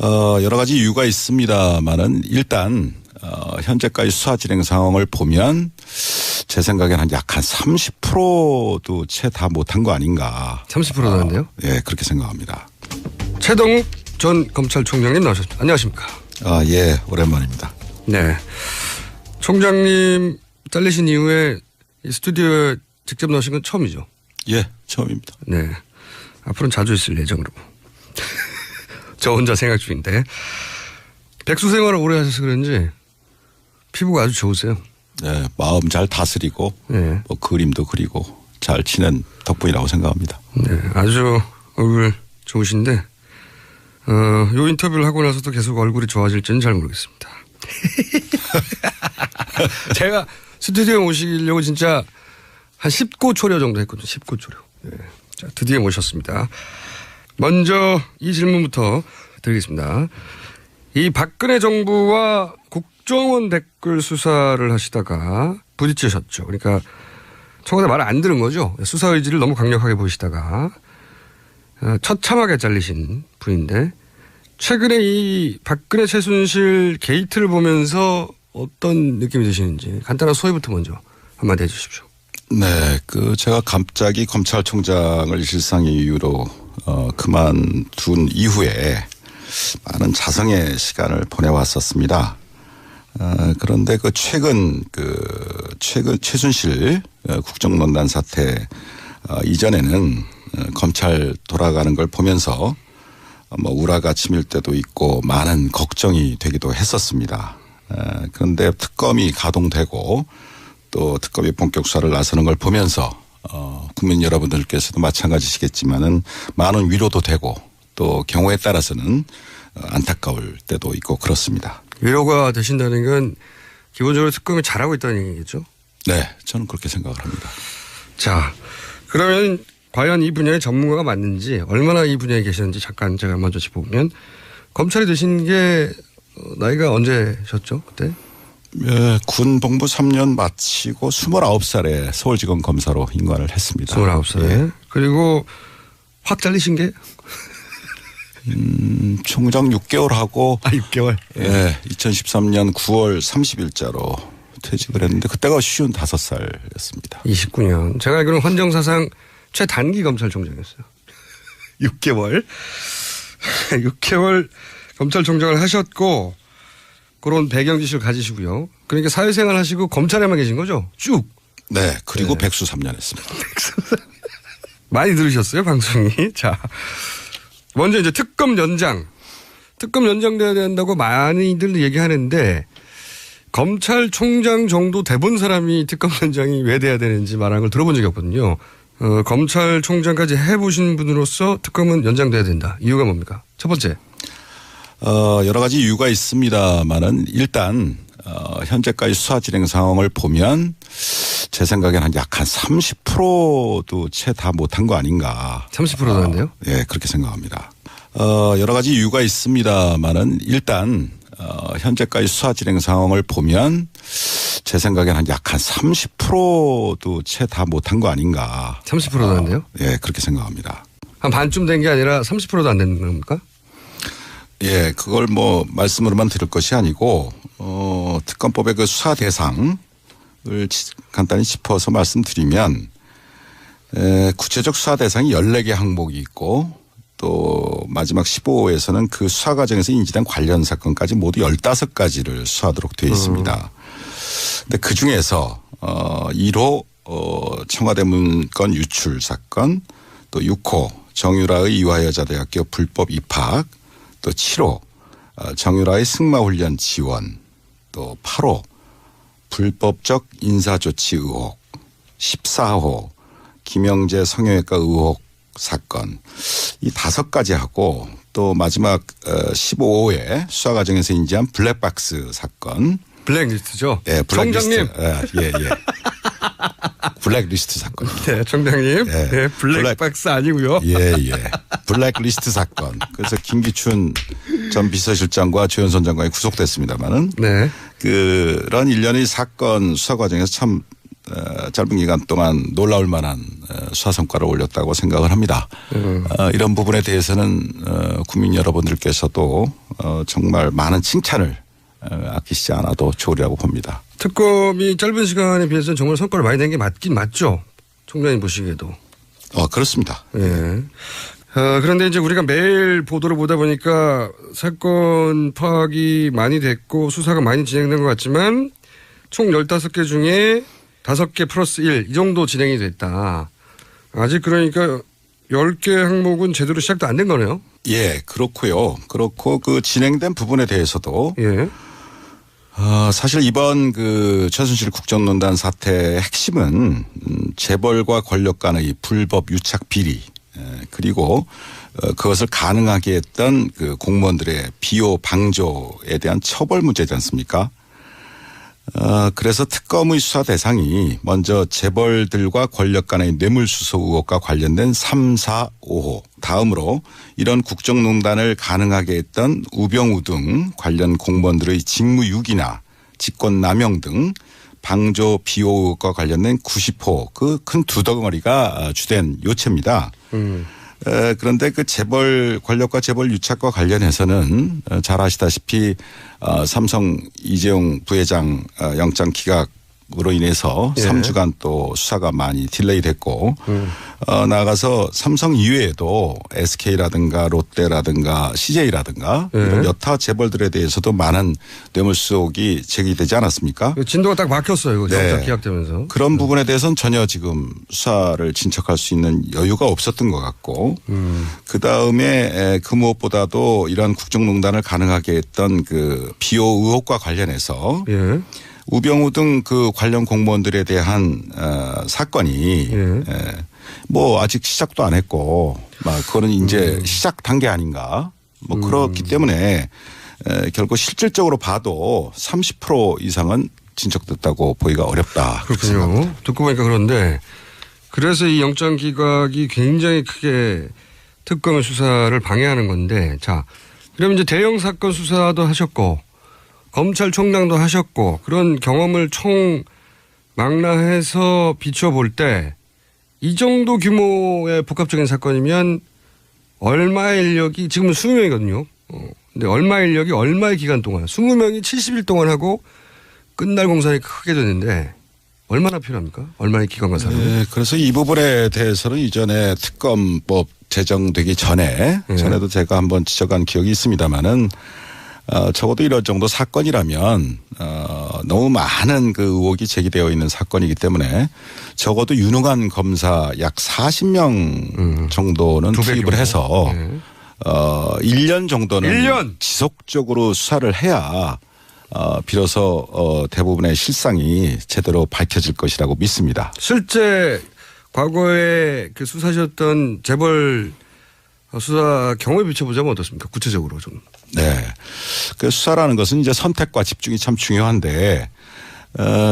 여러 가지 이유가 있습니다만은 일단 현재까지 수사 진행 상황을 보면 제 생각에는 약 한 30%도 채 다 못한 거 아닌가. 30%도 안 돼요? 예, 그렇게 생각합니다. 최동욱 전 검찰총장님 나오셨습니다. 안녕하십니까? 예, 오랜만입니다. 네. 총장님 잘리신 이후에 이 스튜디오에 직접 나오신 건 처음이죠? 예, 처음입니다. 네. 앞으로는 자주 있을 예정으로. 저 혼자 생각 중인데. 백수 생활을 오래 하셔서 그런지 피부가 아주 좋으세요. 네, 마음 잘 다스리고 네. 뭐 그림도 그리고 잘 치는 덕분이라고 생각합니다. 네, 아주 얼굴 좋으신데 요 인터뷰를 하고 나서도 계속 얼굴이 좋아질지는 잘 모르겠습니다. 제가 스튜디오에 모시려고 진짜 한 10고 초려 정도 했거든요. 10고 초려. 네. 자, 드디어 모셨습니다. 먼저 이 질문부터 드리겠습니다. 이 박근혜 정부와 국정원 댓글 수사를 하시다가 부딪히셨죠. 그러니까 청와대 말을 안 들은 거죠. 수사 의지를 너무 강력하게 보이시다가 처참하게 잘리신 분인데 최근에 이 박근혜 최순실 게이트를 보면서 어떤 느낌이 드시는지 간단한 소회부터 먼저 한마디 해 주십시오. 네, 제가 갑자기 검찰총장을 일상의 이유로 그만둔 이후에 많은 자성의 시간을 보내왔었습니다. 그런데 최근 최순실 국정농단 사태 이전에는 검찰 돌아가는 걸 보면서 뭐 우라가 치밀 때도 있고 많은 걱정이 되기도 했었습니다. 그런데 특검이 가동되고 또 특검이 본격 수사를 나서는 걸 보면서 국민 여러분들께서도 마찬가지시겠지만은 많은 위로도 되고 또 경우에 따라서는 안타까울 때도 있고 그렇습니다. 위로가 되신다는 건 기본적으로 특검이 잘하고 있다는 얘기겠죠? 네, 저는 그렇게 생각을 합니다. 자, 그러면 과연 이 분야의 전문가가 맞는지 얼마나 이 분야에 계시는지 잠깐 제가 먼저 짚어보면 검찰이 되신 게 나이가 언제셨죠? 그때? 예, 군 복무 3년 마치고 29살에 서울지검 검사로 임관을 했습니다. 29살에. 예. 그리고 확 잘리신 게? 총장 6개월 하고. 6개월? 예, 2013년 9월 30일자로 퇴직을 했는데 그때가 55살이었습니다. 29년. 제가 알기로는 헌정사상 최단기 검찰총장이었어요. 6개월. 6개월 검찰총장을 하셨고 그런 배경 지식을 가지시고요. 그러니까 사회생활 하시고 검찰에만 계신 거죠? 쭉. 네. 그리고 백수 3년 했습니다. 많이 들으셨어요, 방송이. 자, 먼저 이제 특검 연장. 특검 연장돼야 된다고 많이들 얘기하는데 검찰총장 정도 돼본 사람이 특검 연장이 왜 돼야 되는지 말하는 걸 들어본 적이 없거든요. 검찰총장까지 해보신 분으로서 특검은 연장돼야 된다. 이유가 뭡니까? 첫 번째. 여러 가지 이유가 있습니다만은 일단 현재까지 수사 진행 상황을 보면 제 생각에는 약 한 30%도 채 다 못한 거 아닌가. 30%도 안 돼요? 예, 그렇게 생각합니다. 여러 가지 이유가 있습니다만은 일단 현재까지 수사 진행 상황을 보면 제 생각에는 약 한 30%도 채 다 못한 거 아닌가. 30%도 안 돼요? 예, 그렇게 생각합니다. 한 반쯤 된 게 아니라 30%도 안 되는 겁니까? 예, 그걸 뭐 말씀으로만 드릴 것이 아니고 특검법의 그 수사 대상을 간단히 짚어서 말씀드리면 구체적 수사 대상이 14개 항목이 있고 또 마지막 15호에서는 그 수사 과정에서 인지된 관련 사건까지 모두 15가지를 수사하도록 되어 있습니다. 근데 그 중에서 1호 청와대 문건 유출 사건, 또 6호 정유라의 이화여자대학교 불법 입학, 또 7호 정유라의 승마훈련 지원, 또 8호 불법적 인사조치 의혹, 14호 김영재 성형외과 의혹 사건, 이 5가지 하고 또 마지막 15호에 수사 과정에서 인지한 블랙박스 사건. 블랙리스트죠? 예, 블랙리스트. 총장님. 예. 블랙리스트 사건. 네, 총장님. 예. 네, 블랙박스 아니고요. 예. 블랙리스트 사건. 그래서 김기춘 전 비서실장과 조현선 장관이 구속됐습니다만은 네. 그런 일련의 사건 수사 과정에서 참 짧은 기간 동안 놀라울 만한 수사 성과를 올렸다고 생각을 합니다. 이런 부분에 대해서는 국민 여러분들께서도 정말 많은 칭찬을 아끼시지 않아도 좋으리라고 봅니다. 특검이 짧은 시간에 비해서는 정말 성과를 많이 낸 게 맞긴 맞죠. 총장님 보시기에도. 그렇습니다. 예. 그런데 이제 우리가 매일 보도를 보다 보니까 사건 파악이 많이 됐고 수사가 많이 진행된 것 같지만 총 15개 중에 5개 플러스 1 이 정도 진행이 됐다. 아직 그러니까 10개 항목은 제대로 시작도 안 된 거네요. 예, 그렇고요. 그렇고 그 진행된 부분에 대해서도 예. 사실 이번 그 최순실 국정농단 사태의 핵심은 재벌과 권력 간의 불법 유착 비리 그리고 그것을 가능하게 했던 그 공무원들의 비호 방조에 대한 처벌 문제지 않습니까? 그래서 특검의 수사 대상이 먼저 재벌들과 권력 간의 뇌물수수 의혹과 관련된 3, 4, 5호 다음으로 이런 국정농단을 가능하게 했던 우병우 등 관련 공무원들의 직무유기나 직권남용 등 방조 비호 의혹과 관련된 90호 그 큰 두 덩어리가 주된 요체입니다. 그런데 그 재벌 권력과 재벌 유착과 관련해서는 잘 아시다시피 삼성 이재용 부회장 영장 기각으로 인해서 3주간 또 수사가 많이 딜레이 됐고 나아가서 삼성 이외에도 SK라든가 롯데라든가 CJ라든가 이런 여타 재벌들에 대해서도 많은 뇌물수 의혹이 제기되지 않았습니까? 진도가 딱 막혔어요. 영장 기각되면서. 그런 부분에 대해서는 전혀 지금 수사를 진척할 수 있는 여유가 없었던 것 같고 그다음에 그 무엇보다도 이런 국정농단을 가능하게 했던 그 비호 의혹과 관련해서 우병우 등 그 관련 공무원들에 대한 사건이 뭐 아직 시작도 안 했고 막 그거는 이제 시작 단계 아닌가 뭐 그렇기 때문에 결국 실질적으로 봐도 30% 이상은 진척됐다고 보기가 어렵다. 그렇군요. 듣고 보니까 그런데 그래서 이 영장 기각이 굉장히 크게 특검의 수사를 방해하는 건데 자 그럼 이제 대형 사건 수사도 하셨고 검찰총장도 하셨고 그런 경험을 총망라해서 비춰볼 때 이 정도 규모의 복합적인 사건이면 얼마의 인력이 지금은 20명이거든요. 근데 얼마의 인력이 얼마의 기간 동안 20명이 70일 동안 하고 끝날 공산이 크게 됐는데 얼마나 필요합니까? 얼마의 기간과 사람? 네, 그래서 이 부분에 대해서는 이전에 특검법 제정되기 전에도 제가 한번 지적한 기억이 있습니다만은 적어도 이런 정도 사건이라면 너무 많은 그 의혹이 제기되어 있는 사건이기 때문에 적어도 유능한 검사 약 40명 정도는 투입을 해서 1년 정도는 1년? 지속적으로 수사를 해야 비로소 대부분의 실상이 제대로 밝혀질 것이라고 믿습니다. 실제 과거에 그 수사하셨던 재벌 수사 경험에 비춰보자면 어떻습니까? 구체적으로 좀. 네. 그 수사라는 것은 이제 선택과 집중이 참 중요한데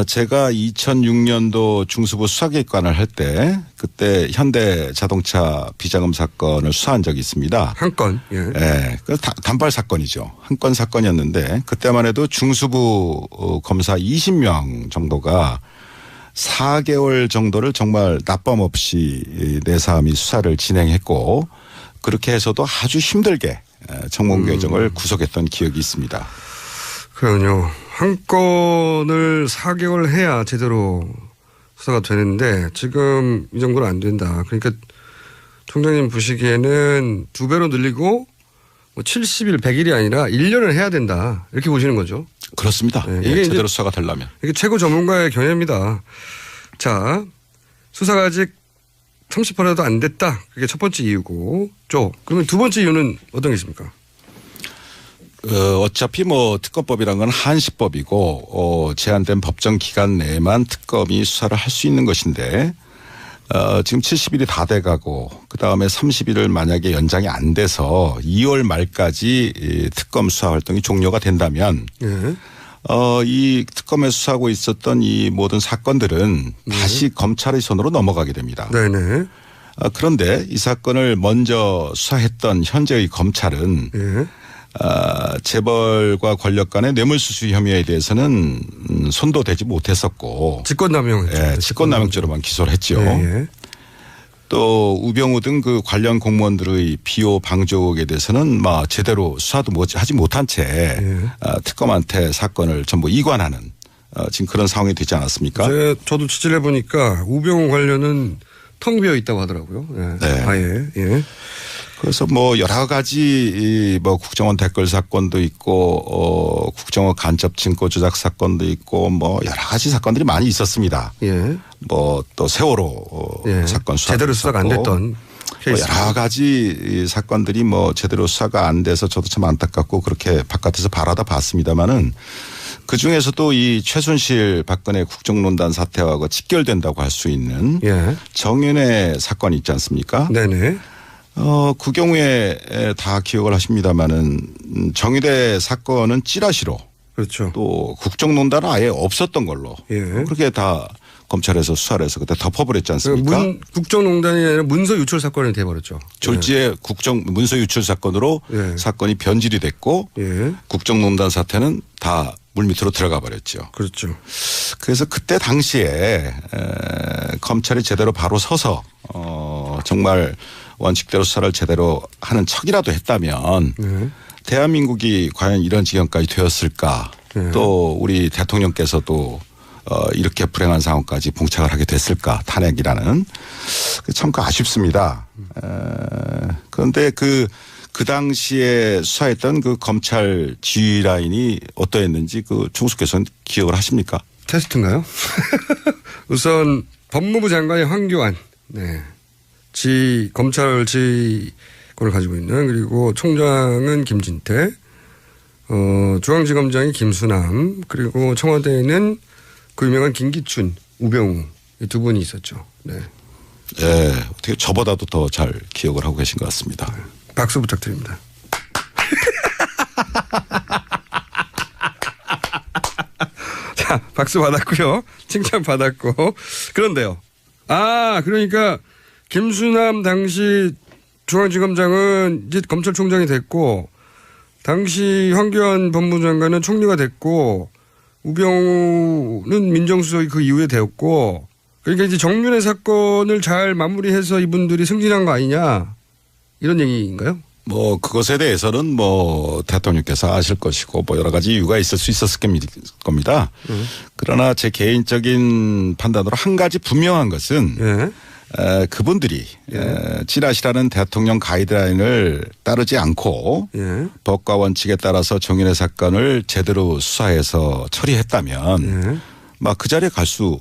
제가 2006년도 중수부 수사기획관을 할 때 그때 현대자동차 비자금 사건을 수사한 적이 있습니다. 한 건. 예. 네. 그 단발 사건이죠. 한 건 사건이었는데 그때만 해도 중수부 검사 20명 정도가 4개월 정도를 정말 낮밤 없이 내사함이 수사를 진행했고 그렇게 해서도 아주 힘들게 청문개정을 구속했던 기억이 있습니다. 그럼요. 한 건을 4개월 해야 제대로 수사가 되는데 지금 이 정도는 안 된다. 그러니까 총장님 보시기에는 2배로 늘리고 뭐 70일, 100일이 아니라 1년을 해야 된다. 이렇게 보시는 거죠. 그렇습니다. 네, 이게 제대로 수사가 되려면. 이게 최고 전문가의 견해입니다. 자, 수사가 아직 30%도 안 됐다. 그게 첫 번째 이유고. 그러면 두 번째 이유는 어떤 게 있습니까? 어차피 뭐 특검법이란 건 한시법이고 제한된 법정 기간 내에만 특검이 수사를 할 수 있는 것인데 지금 70일이 다 돼가고 그다음에 30일을 만약에 연장이 안 돼서 2월 말까지 특검 수사 활동이 종료가 된다면 이 특검에 수사하고 있었던 이 모든 사건들은 다시 검찰의 손으로 넘어가게 됩니다. 네네. 그런데 이 사건을 먼저 수사했던 현재의 검찰은 재벌과 권력 간의 뇌물수수 혐의에 대해서는 손도 대지 못했었고 직권남용. 직권남용죄로만 기소를 했죠. 또 우병우 등 그 관련 공무원들의 비호 방조 의혹에 대해서는 막 제대로 수사도 하지 못한 채 특검한테 사건을 전부 이관하는 지금 그런 상황이 되지 않았습니까? 저도 취재를 해보니까 우병우 관련은 텅 비어 있다고 하더라고요. 네. 아예. 예. 그래서 뭐 여러 가지 뭐 국정원 댓글 사건도 있고 국정원 간접 증거 조작 사건도 있고 뭐 여러 가지 사건들이 많이 있었습니다. 예. 뭐 또 세월호 사건 수사 제대로 수사가 안 됐던 뭐 여러 가지 사건들이 뭐 제대로 수사가 안 돼서 저도 참 안타깝고 그렇게 바깥에서 바라다 봤습니다마는 그 중에서도 이 최순실 박근혜 국정농단 사태하고 직결된다고 할 수 있는 정윤회 사건이 있지 않습니까? 네네. 그 경우에 다 기억을 하십니다마는 정의대 사건은 찌라시로 그렇죠. 또 국정농단은 아예 없었던 걸로 그렇게 다 검찰에서 수사를 해서 그때 덮어버렸지 않습니까? 국정농단이 아니라 문서 유출 사건이 돼버렸죠. 졸지에 문서 유출 사건으로 사건이 변질이 됐고 국정농단 사태는 다 물밑으로 들어가 버렸죠. 그렇죠. 그래서 그때 당시에 검찰이 제대로 바로 서서 정말 원칙대로 수사를 제대로 하는 척이라도 했다면 대한민국이 과연 이런 지경까지 되었을까? 또 우리 대통령께서도 이렇게 불행한 상황까지 봉착을 하게 됐을까? 탄핵이라는 참 아쉽습니다. 그런데 그 당시에 수사했던 그 검찰 지휘 라인이 어떠했는지 그 총수께서는 기억을 하십니까? 테스트인가요? 우선 법무부 장관이 황교안, 검찰 지휘권을 가지고 있는, 그리고 총장은 김진태, 중앙지검장이 김수남, 그리고 청와대에는 그 유명한 김기춘, 우병우 이 두 분이 있었죠. 네. 네, 어떻게 저보다도 더 잘 기억을 하고 계신 것 같습니다. 박수 부탁드립니다. 자, 박수 받았고요. 칭찬 받았고. 그런데요. 그러니까 김수남 당시 중앙지검장은 이제 검찰총장이 됐고, 당시 황교안 법무장관은 총리가 됐고, 우병우는 민정수석이 그 이후에 되었고, 그러니까 이제 정윤회 사건을 잘 마무리해서 이분들이 승진한 거 아니냐, 이런 얘기인가요? 뭐 그것에 대해서는 뭐 대통령께서 아실 것이고 뭐 여러 가지 이유가 있을 수 있었을 겁니다. 그러나 제 개인적인 판단으로 한 가지 분명한 것은 그분들이 찌라시라는 대통령 가이드라인을 따르지 않고 법과 원칙에 따라서 정윤회 사건을 제대로 수사해서 처리했다면 막 그 자리에 갈 수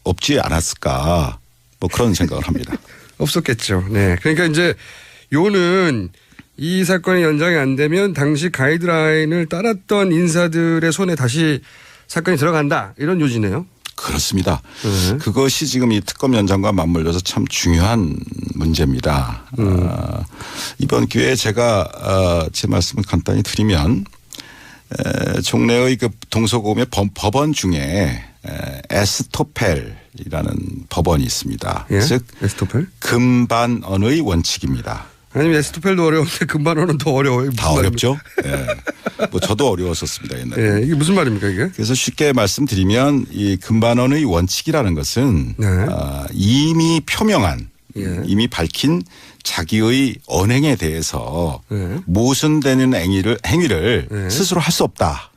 없지 않았을까 뭐 그런 생각을 합니다. 없었겠죠. 네. 그러니까 이제 요는 이 사건이 연장이 안 되면 당시 가이드라인을 따랐던 인사들의 손에 다시 사건이 들어간다, 이런 요지네요. 그렇습니다. 그것이 지금 이 특검 연장과 맞물려서 참 중요한 문제입니다. 이번 기회에 제가 제 말씀을 간단히 드리면 종래의 그 동서고금의 법원 중에 에스토펠이라는 법원이 있습니다. 즉 에스토펠? 금반언의 원칙입니다. 아니면 에스토펠도 어려운데 금반언은 더 어려워요. 다 어렵죠. 뭐 저도 어려웠었습니다 옛날에. 이게 무슨 말입니까 이게? 그래서 쉽게 말씀드리면 이 금반언의 원칙이라는 것은 이미 표명한 이미 밝힌 자기의 언행에 대해서 모순되는 행위를 스스로 할 수 없다.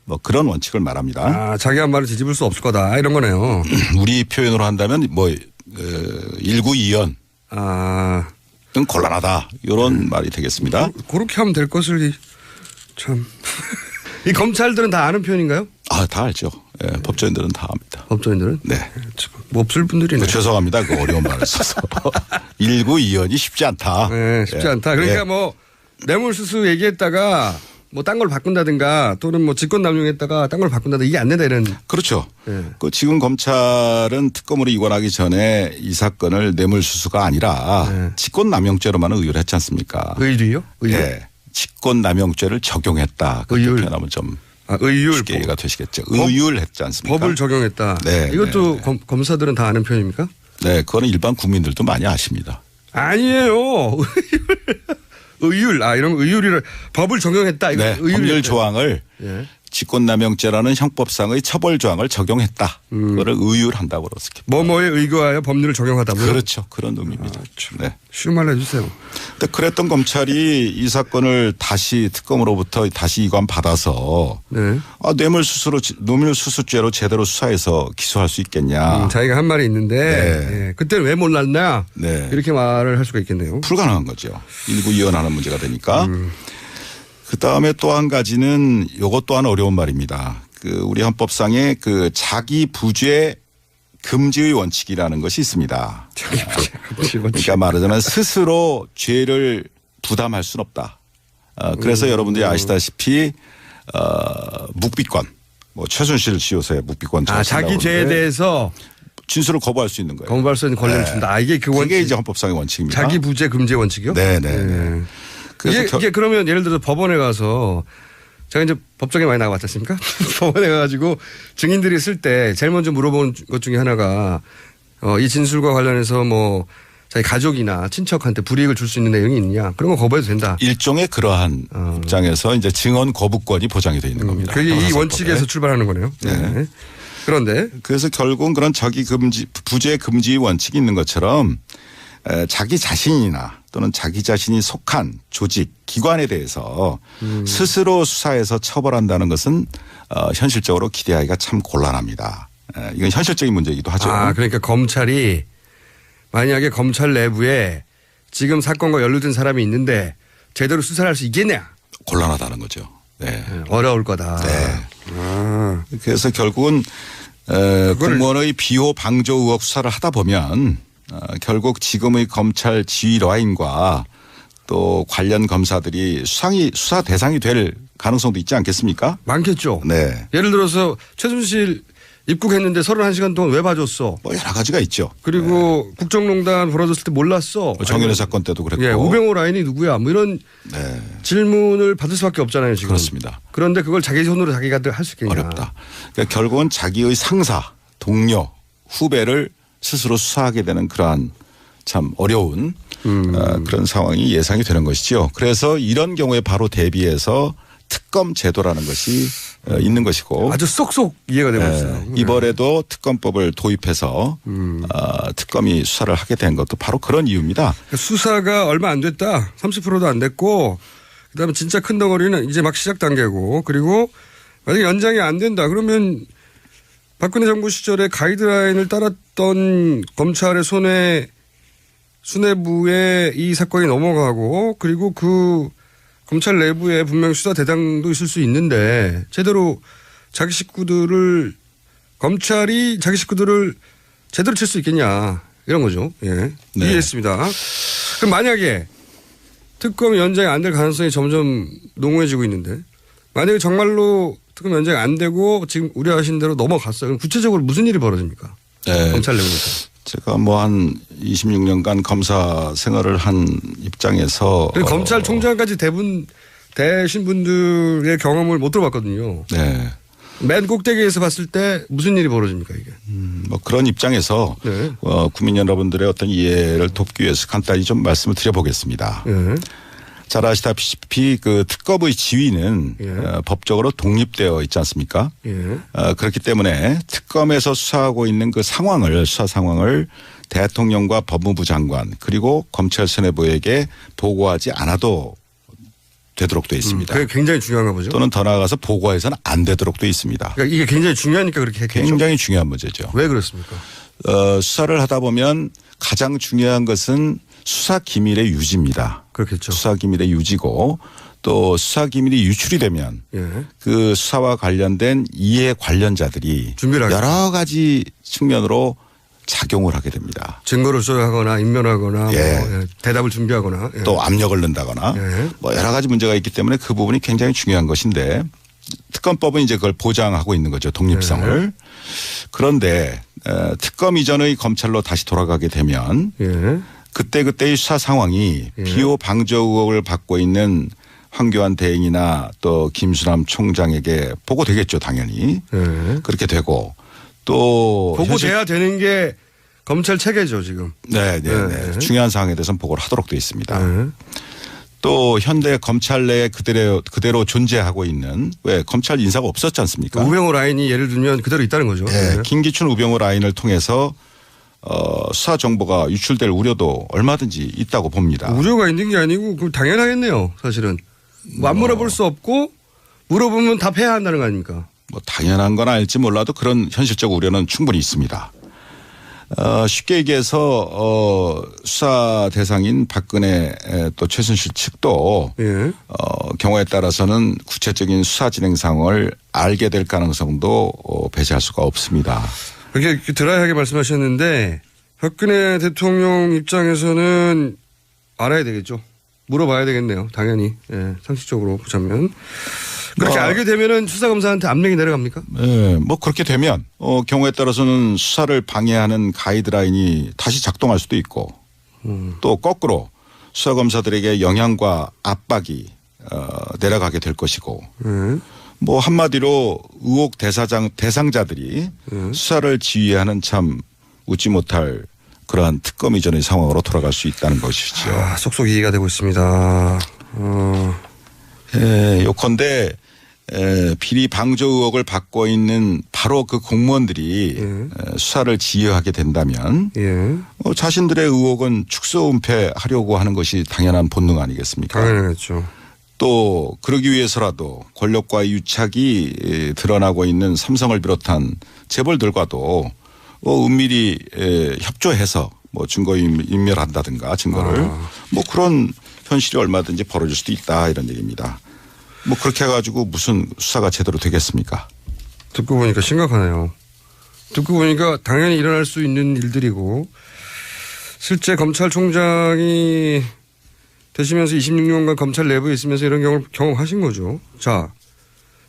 뭐 그런 원칙을 말합니다. 자기 한 말을 뒤집을 수 없을 거다, 이런 거네요. 우리 표현으로 한다면 뭐 일구이연 등 곤란하다, 이런 말이 되겠습니다. 그렇게 하면 될 것을 참. 이 검찰들은 다 아는 표현인가요? 다 알죠. 법조인들은 다 압니다. 법조인들은? 네. 뭐 없을 분들이네. 죄송합니다. 그 어려운 말을 써서. 일구이연이 쉽지 않다. 네, 쉽지 않다. 그러니까 뭐 뇌물수수 얘기했다가 뭐 딴 걸 바꾼다든가 또는 뭐 직권남용했다가 딴 걸 바꾼다든가 이게 안 된다, 이런. 그렇죠. 그 지금 검찰은 특검으로 이관하기 전에 이 사건을 뇌물수수가 아니라 직권남용죄로만 의율을 했지 않습니까? 의율이요? 의율? 네. 직권남용죄를 적용했다. 그렇게 표현하면 좀 의율. 쉽게 이해가 되시겠죠. 의율했지 않습니까? 법을 적용했다. 네. 이것도 검사들은 다 아는 표현입니까? 네. 그거는 일반 국민들도 많이 아십니다. 아니에요. 의율. 이런 의율이를 법을 적용했다. 이거 네. 의율. 법률 조항을 직권남용죄라는 형법상의 처벌 조항을 적용했다. 그거를 의율한다고 그렇습니다. 뭐뭐에 의거하여 법률을 적용하다고요? 그렇죠. 그런 의미입니다. 네. 쉬운 말로 해주세요. 근데 그랬던 검찰이 이 사건을 다시 특검으로부터 다시 이관 받아서 네. 뇌물수수죄로 제대로 수사해서 기소할 수 있겠냐. 자기가 한 말이 있는데 네. 그때는 왜 몰랐냐. 네. 이렇게 말을 할 수가 있겠네요. 불가능한 거죠. 일구이원하는 문제가 되니까. 그다음에 또 한 가지는 이것 또한 어려운 말입니다. 우리 헌법상에 자기 부죄 금지의 원칙이라는 것이 있습니다. 자기 부죄 금지 원칙. 그러니까 말하자면 스스로 죄를 부담할 수는 없다. 그래서 여러분들이 아시다시피 묵비권, 뭐 최순실 씨요새 묵비권. 자기 죄에 대해서 진술을 거부할 수 있는 거예요. 거부할 수 있는 권리를 준다. 이게 그 원칙. 그게 이제 헌법상의 원칙입니다. 자기 부죄 금지 원칙이요? 네네. 이게 그러면 예를 들어서 법원에 가서 제가 이제 법정에 많이 나가봤지 않습니까? 법원에 가가지고 증인들이 있을 때 제일 먼저 물어본 것 중에 하나가 이 진술과 관련해서 뭐 자기 가족이나 친척한테 불이익을 줄 수 있는 내용이 있느냐 그런 거 거부해도 된다. 일종의 그러한 입장에서 이제 증언 거부권이 보장이 되어 있는 겁니다. 그게 이 원칙에서 출발하는 거네요. 네. 그런데 그래서 결국은 그런 자기 부죄 금지 원칙이 있는 것처럼 자기 자신이나 또는 자기 자신이 속한 조직, 기관에 대해서 스스로 수사해서 처벌한다는 것은 현실적으로 기대하기가 참 곤란합니다. 이건 현실적인 문제이기도 하죠. 그러니까 검찰이 만약에 검찰 내부에 지금 사건과 연루된 사람이 있는데 제대로 수사를 할 수 있겠냐? 곤란하다는 거죠. 네. 어려울 거다. 네. 그래서 결국은 공무원의 비호 방조 의혹 수사를 하다 보면 결국 지금의 검찰 지휘라인과 또 관련 검사들이 수사 대상이 될 가능성도 있지 않겠습니까? 많겠죠. 네. 예를 들어서 최순실 입국했는데 31시간 동안 왜 봐줬어? 뭐 여러 가지가 있죠. 그리고 네. 국정농단 벌어졌을 때 몰랐어. 정현회 사건 때도 그랬고. 예, 우병우 라인이 누구야? 뭐 이런 질문을 받을 수밖에 없잖아요. 지금. 그렇습니다. 그런데 그걸 자기 손으로 자기가 할 수 있겠냐. 어렵다. 그러니까 결국은 자기의 상사, 동료, 후배를 스스로 수사하게 되는 그러한 참 어려운 그런 상황이 예상이 되는 것이죠. 그래서 이런 경우에 바로 대비해서 특검 제도라는 것이 있는 것이고 아주 쏙쏙 이해가 되고 있어요. 이번에도 특검법을 도입해서 특검이 수사를 하게 된 것도 바로 그런 이유입니다. 수사가 얼마 안 됐다. 30%도 안 됐고 그다음에 진짜 큰 덩어리는 이제 막 시작 단계고 그리고 만약에 연장이 안 된다 그러면 박근혜 정부 시절에 가이드라인을 따랐던 검찰의 수뇌부에 이 사건이 넘어가고 그리고 그 검찰 내부에 분명히 수사 대상도 있을 수 있는데 제대로 검찰이 자기 식구들을 제대로 칠 수 있겠냐 이런 거죠. 예. 네. 이해했습니다. 그럼 만약에 특검 연장이 안 될 가능성이 점점 농후해지고 있는데 만약에 정말로 특검 연장이 안 되고 지금 우려하신 대로 넘어갔어요. 그럼 구체적으로 무슨 일이 벌어집니까? 네. 검찰 내부에서. 제가 뭐 한 26년간 검사 생활을 한 입장에서 검찰총장까지 되신 분들의 경험을 못 들어봤거든요. 네. 맨 꼭대기에서 봤을 때 무슨 일이 벌어집니까 이게? 뭐 그런 입장에서 네. 국민 여러분들의 어떤 이해를 돕기 위해서 간단히 좀 말씀을 드려보겠습니다. 네. 잘 아시다시피 그 특검의 지위는 법적으로 독립되어 있지 않습니까? 그렇기 때문에 특검에서 수사하고 있는 그 수사 상황을 대통령과 법무부 장관 그리고 검찰 수뇌부에게 보고하지 않아도 되도록 되어 있습니다. 그게 굉장히 중요한가 보죠. 또는 더 나아가서 보고해서는 안 되도록 되어 있습니다. 그러니까 이게 굉장히 중요하니까 그렇게 했겠죠. 굉장히 중요한 문제죠. 왜 그렇습니까? 수사를 하다 보면 가장 중요한 것은 수사 기밀의 유지입니다. 그렇겠죠. 수사 기밀의 유지고 또 수사 기밀이 유출이 되면 그 수사와 관련된 이해 관련자들이 여러 가지 측면으로 작용을 하게 됩니다. 증거를 조작하거나 인멸하거나 뭐 대답을 준비하거나 또 압력을 넣는다거나 뭐 여러 가지 문제가 있기 때문에 그 부분이 굉장히 중요한 것인데 특검법은 이제 그걸 보장하고 있는 거죠. 독립성을. 그런데 특검 이전의 검찰로 다시 돌아가게 되면 그때그때의 수사 상황이 비호 방조 의혹을 받고 있는 황교안 대행이나 또 김수남 총장에게 보고되겠죠. 당연히. 그렇게 되고 또 보고돼야 되는 게 검찰 체계죠 지금. 네. 중요한 사항에 대해서는 보고를 하도록 되어 있습니다. 또 현대 검찰 내에 그대로 존재하고 있는 왜 검찰 인사가 없었지 않습니까? 우병우 라인이 예를 들면 그대로 있다는 거죠. 네. 김기춘 우병우 라인을 통해서 수사 정보가 유출될 우려도 얼마든지 있다고 봅니다. 우려가 있는 게 아니고 그 당연하겠네요. 사실은 뭐 안 물어볼 수 없고 물어보면 답해야 한다는 거 아닙니까? 뭐 당연한 건 알지 몰라도 그런 현실적 우려는 충분히 있습니다. 쉽게 얘기해서 수사 대상인 박근혜 또 최순실 측도 예. 경우에 따라서는 구체적인 수사 진행 상황을 알게 될 가능성도 배제할 수가 없습니다. 그렇게 드라이하게 말씀하셨는데 박근혜 대통령 입장에서는 알아야 되겠죠. 물어봐야 되겠네요. 당연히. 예, 상식적으로 보자면. 그렇게 알게 되면은 수사검사한테 압력이 내려갑니까? 네, 뭐 그렇게 되면 경우에 따라서는 수사를 방해하는 가이드라인이 다시 작동할 수도 있고 또 거꾸로 수사검사들에게 영향과 압박이 내려가게 될 것이고 뭐 한마디로 의혹 대상자들이 수사를 지휘하는 참 웃지 못할 그러한 특검 이전의 상황으로 돌아갈 수 있다는 것이죠. 속속 이해가 되고 있습니다. 요컨대 비리 방조 의혹을 받고 있는 바로 그 공무원들이 수사를 지휘하게 된다면 자신들의 의혹은 축소 은폐하려고 하는 것이 당연한 본능 아니겠습니까? 당연하겠죠. 또 그러기 위해서라도 권력과의 유착이 드러나고 있는 삼성을 비롯한 재벌들과도 은밀히 협조해서 뭐 증거 인멸한다든가 증거를 뭐 그런 현실이 얼마든지 벌어질 수도 있다 이런 얘기입니다. 뭐 그렇게 해가지고 무슨 수사가 제대로 되겠습니까? 듣고 보니까 심각하네요. 듣고 보니까 당연히 일어날 수 있는 일들이고 실제 검찰총장이 되시면서 26년간 검찰 내부에 있으면서 이런 경우를 경험하신 거죠. 자,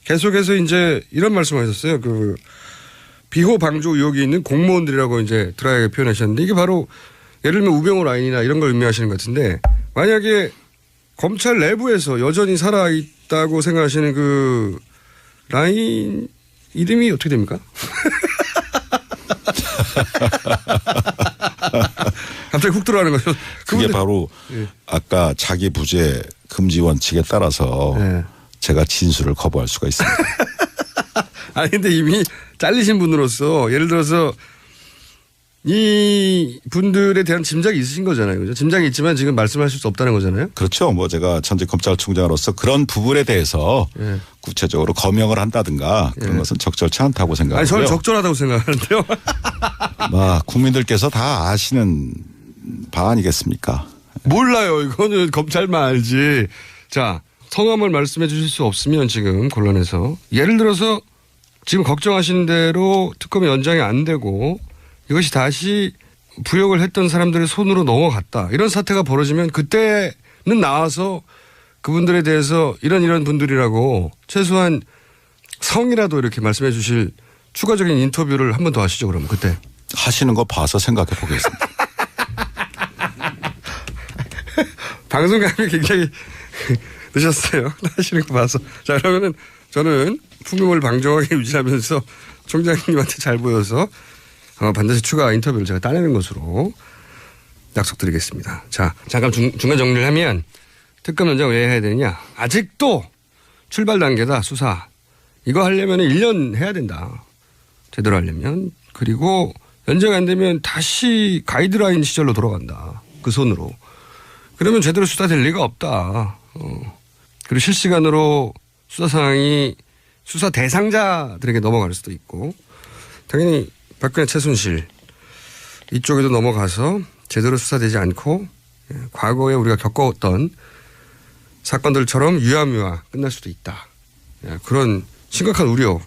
계속해서 이제 이런 말씀하셨어요. 그 비호 방조 의혹이 있는 공무원들이라고 이제 드라이하게 표현하셨는데 이게 바로 예를 들면 우병우 라인이나 이런 걸 의미하시는 것 같은데 만약에 검찰 내부에서 여전히 살아있다고 생각하시는 그 라인 이름이 어떻게 됩니까? 갑자기 훅 들어가는 거죠. 그게 바로 아까 자기 부재 금지 원칙에 따라서 제가 진술을 거부할 수가 있습니다. 아니 근데 이미 잘리신 분으로서 예를 들어서 이 분들에 대한 짐작이 있으신 거잖아요. 그죠? 짐작이 있지만 지금 말씀하실 수 없다는 거잖아요. 그렇죠. 뭐 제가 전직 검찰총장으로서 그런 부분에 대해서 구체적으로 검역을 한다든가 그런 것은 적절치 않다고 생각하고요. 아니 저는 적절하다고 생각하는데요. 국민들께서 다 아시는 바 아니겠습니까? 몰라요. 이거는 검찰만 알지. 자, 성함을 말씀해 주실 수 없으면 지금 곤란해서 예를 들어서 지금 걱정하신 대로 특검이 연장이 안 되고 이것이 다시 부역을 했던 사람들의 손으로 넘어갔다. 이런 사태가 벌어지면 그때는 나와서 그분들에 대해서 이런 분들이라고 최소한 성이라도 이렇게 말씀해 주실 추가적인 인터뷰를 한 번 더 하시죠. 그러면 그때. 하시는 거 봐서 생각해 보겠습니다. 방송감이 굉장히 늦었어요. 하시는 거 봐서. 자, 그러면은 저는 풍경을 방정하게 유지하면서 총장님한테 잘 보여서 반드시 추가 인터뷰를 제가 따내는 것으로 약속드리겠습니다. 자, 잠깐 중간 정리를 하면 특검 연장 왜 해야 되느냐. 아직도 출발 단계다 수사. 이거 하려면 1년 해야 된다. 제대로 하려면. 그리고 연장 안 되면 다시 가이드라인 시절로 돌아간다. 그 손으로. 그러면 제대로 수사될 리가 없다. 그리고 실시간으로 수사 상황이 수사 대상자들에게 넘어갈 수도 있고 당연히 박근혜 최순실 이쪽에도 넘어가서 제대로 수사되지 않고 과거에 우리가 겪어왔던 사건들처럼 유야무야 끝날 수도 있다. 그런 심각한 우려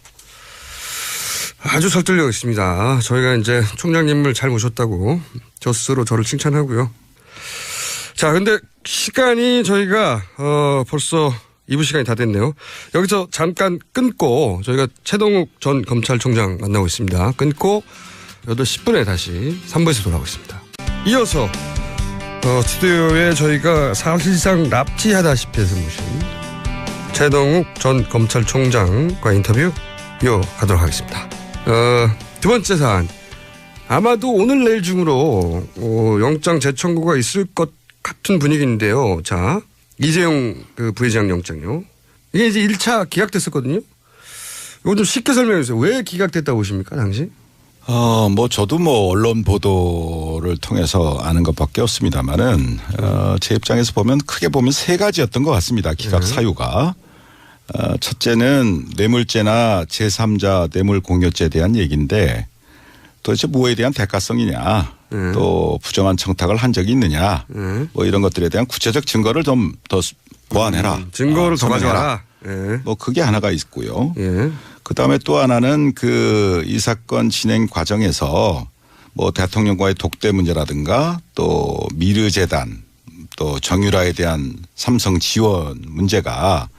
아주 설득력 있습니다. 저희가 이제 총장님을 잘 모셨다고 저 스스로 저를 칭찬하고요. 자, 근데 시간이 저희가 벌써 2부 시간이 다 됐네요. 여기서 잠깐 끊고 저희가 최동욱 전 검찰총장 만나고 있습니다. 끊고 8시 10분에 다시 3부에서 돌아오겠습니다. 이어서 스튜디오에 저희가 사실상 납치하다시피 해서 모신 최동욱 전 검찰총장과 인터뷰 이어가도록 하겠습니다. 두 번째 사안. 아마도 오늘 내일 중으로 영장 재청구가 있을 것 같은 분위기인데요. 자, 이재용 그 부회장 영장요. 이게 이제 1차 기각됐었거든요. 이거 좀 쉽게 설명해 주세요. 왜 기각됐다고 보십니까, 당시? 뭐 저도 뭐 언론 보도를 통해서 아는 것밖에 없습니다만은 제 입장에서 보면 크게 보면 세 가지였던 것 같습니다. 기각 사유가. 첫째는 뇌물죄나 제3자 뇌물 공여죄에 대한 얘기인데 도대체 뭐에 대한 대가성이냐 또 부정한 청탁을 한 적이 있느냐 뭐 이런 것들에 대한 구체적 증거를 좀 더 보완해라. 증거를 더 가져와라. 뭐 그게 하나가 있고요. 예. 그다음에 또 하나는 이 사건 진행 과정에서 뭐 대통령과의 독대 문제라든가 또 미르재단 또 정유라에 대한 삼성 지원 문제가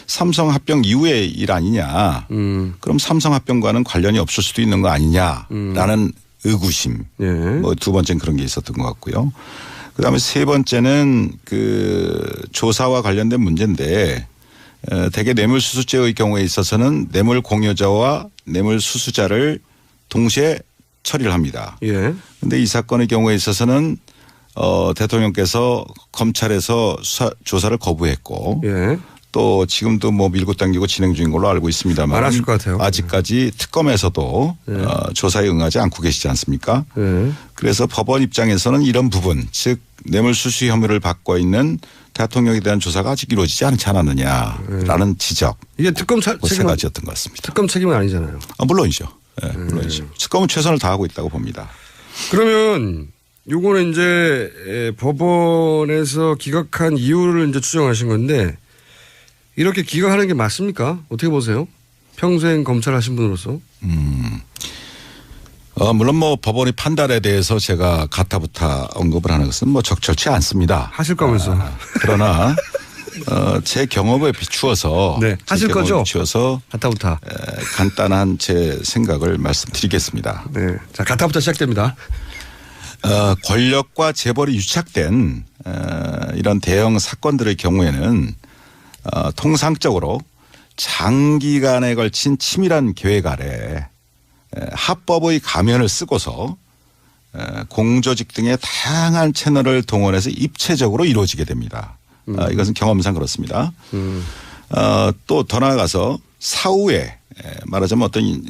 삼성 합병 이후의 일 아니냐. 그럼 삼성 합병과는 관련이 없을 수도 있는 거 아니냐라는 의구심. 예. 뭐 두 번째는 그런 게 있었던 것 같고요. 그다음에 세 번째는 조사와 관련된 문제인데 대개 뇌물수수죄의 경우에 있어서는 뇌물 공여자와 뇌물 수수자를 동시에 처리를 합니다. 예. 그런데 이 사건의 경우에 있어서는 대통령께서 검찰에서 조사를 거부했고 예. 또 지금도 뭐 밀고 당기고 진행 중인 걸로 알고 있습니다만 안 하실 것 같아요. 아직까지 특검에서도 조사에 응하지 않고 계시지 않습니까? 그래서 법원 입장에서는 이런 부분 즉 뇌물수수 혐의를 받고 있는 대통령에 대한 조사가 아직 이루어지지 않지 않았느냐라는 지적. 이게 특검 세 책임 가지였던 것 같습니다. 특검 책임은 아니잖아요. 물론이죠. 네, 물론이죠. 특검은 최선을 다하고 있다고 봅니다. 그러면 요거는 이제 법원에서 기각한 이유를 이제 추정하신 건데 이렇게 기각하는 게 맞습니까? 어떻게 보세요? 평생 검찰 하신 분으로서. 물론 뭐 법원의 판단에 대해서 제가 가타부타 언급을 하는 것은 뭐 적절치 않습니다. 하실 거면서. 그러나 제 경험에 비추어서 네. 하실 거죠? 비추어서 가타부타. 간단한 제 생각을 말씀드리겠습니다. 네. 자, 가타부타 시작됩니다. 권력과 재벌이 유착된 이런 대형 사건들의 경우에는 통상적으로 장기간에 걸친 치밀한 계획 아래 합법의 가면을 쓰고서 공조직 등의 다양한 채널을 동원해서 입체적으로 이루어지게 됩니다. 이것은 경험상 그렇습니다. 또 더 나아가서 사후에 말하자면 어떤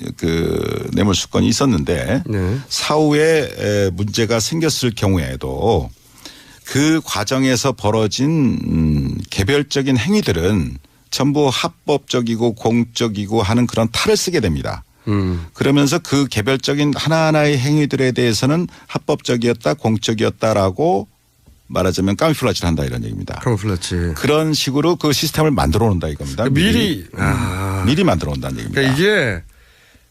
뇌물수건이 있었는데 네. 사후에 문제가 생겼을 경우에도 그 과정에서 벌어진 개별적인 행위들은 전부 합법적이고 공적이고 하는 그런 탈을 쓰게 됩니다. 그러면서 그 개별적인 하나하나의 행위들에 대해서는 합법적이었다 공적이었다라고 말하자면 카모플라지를 한다 이런 얘기입니다. 카모플라지. 그런 식으로 그 시스템을 만들어 놓는다 이겁니다. 미리 만들어 놓는다는 얘기입니다. 그러니까 이게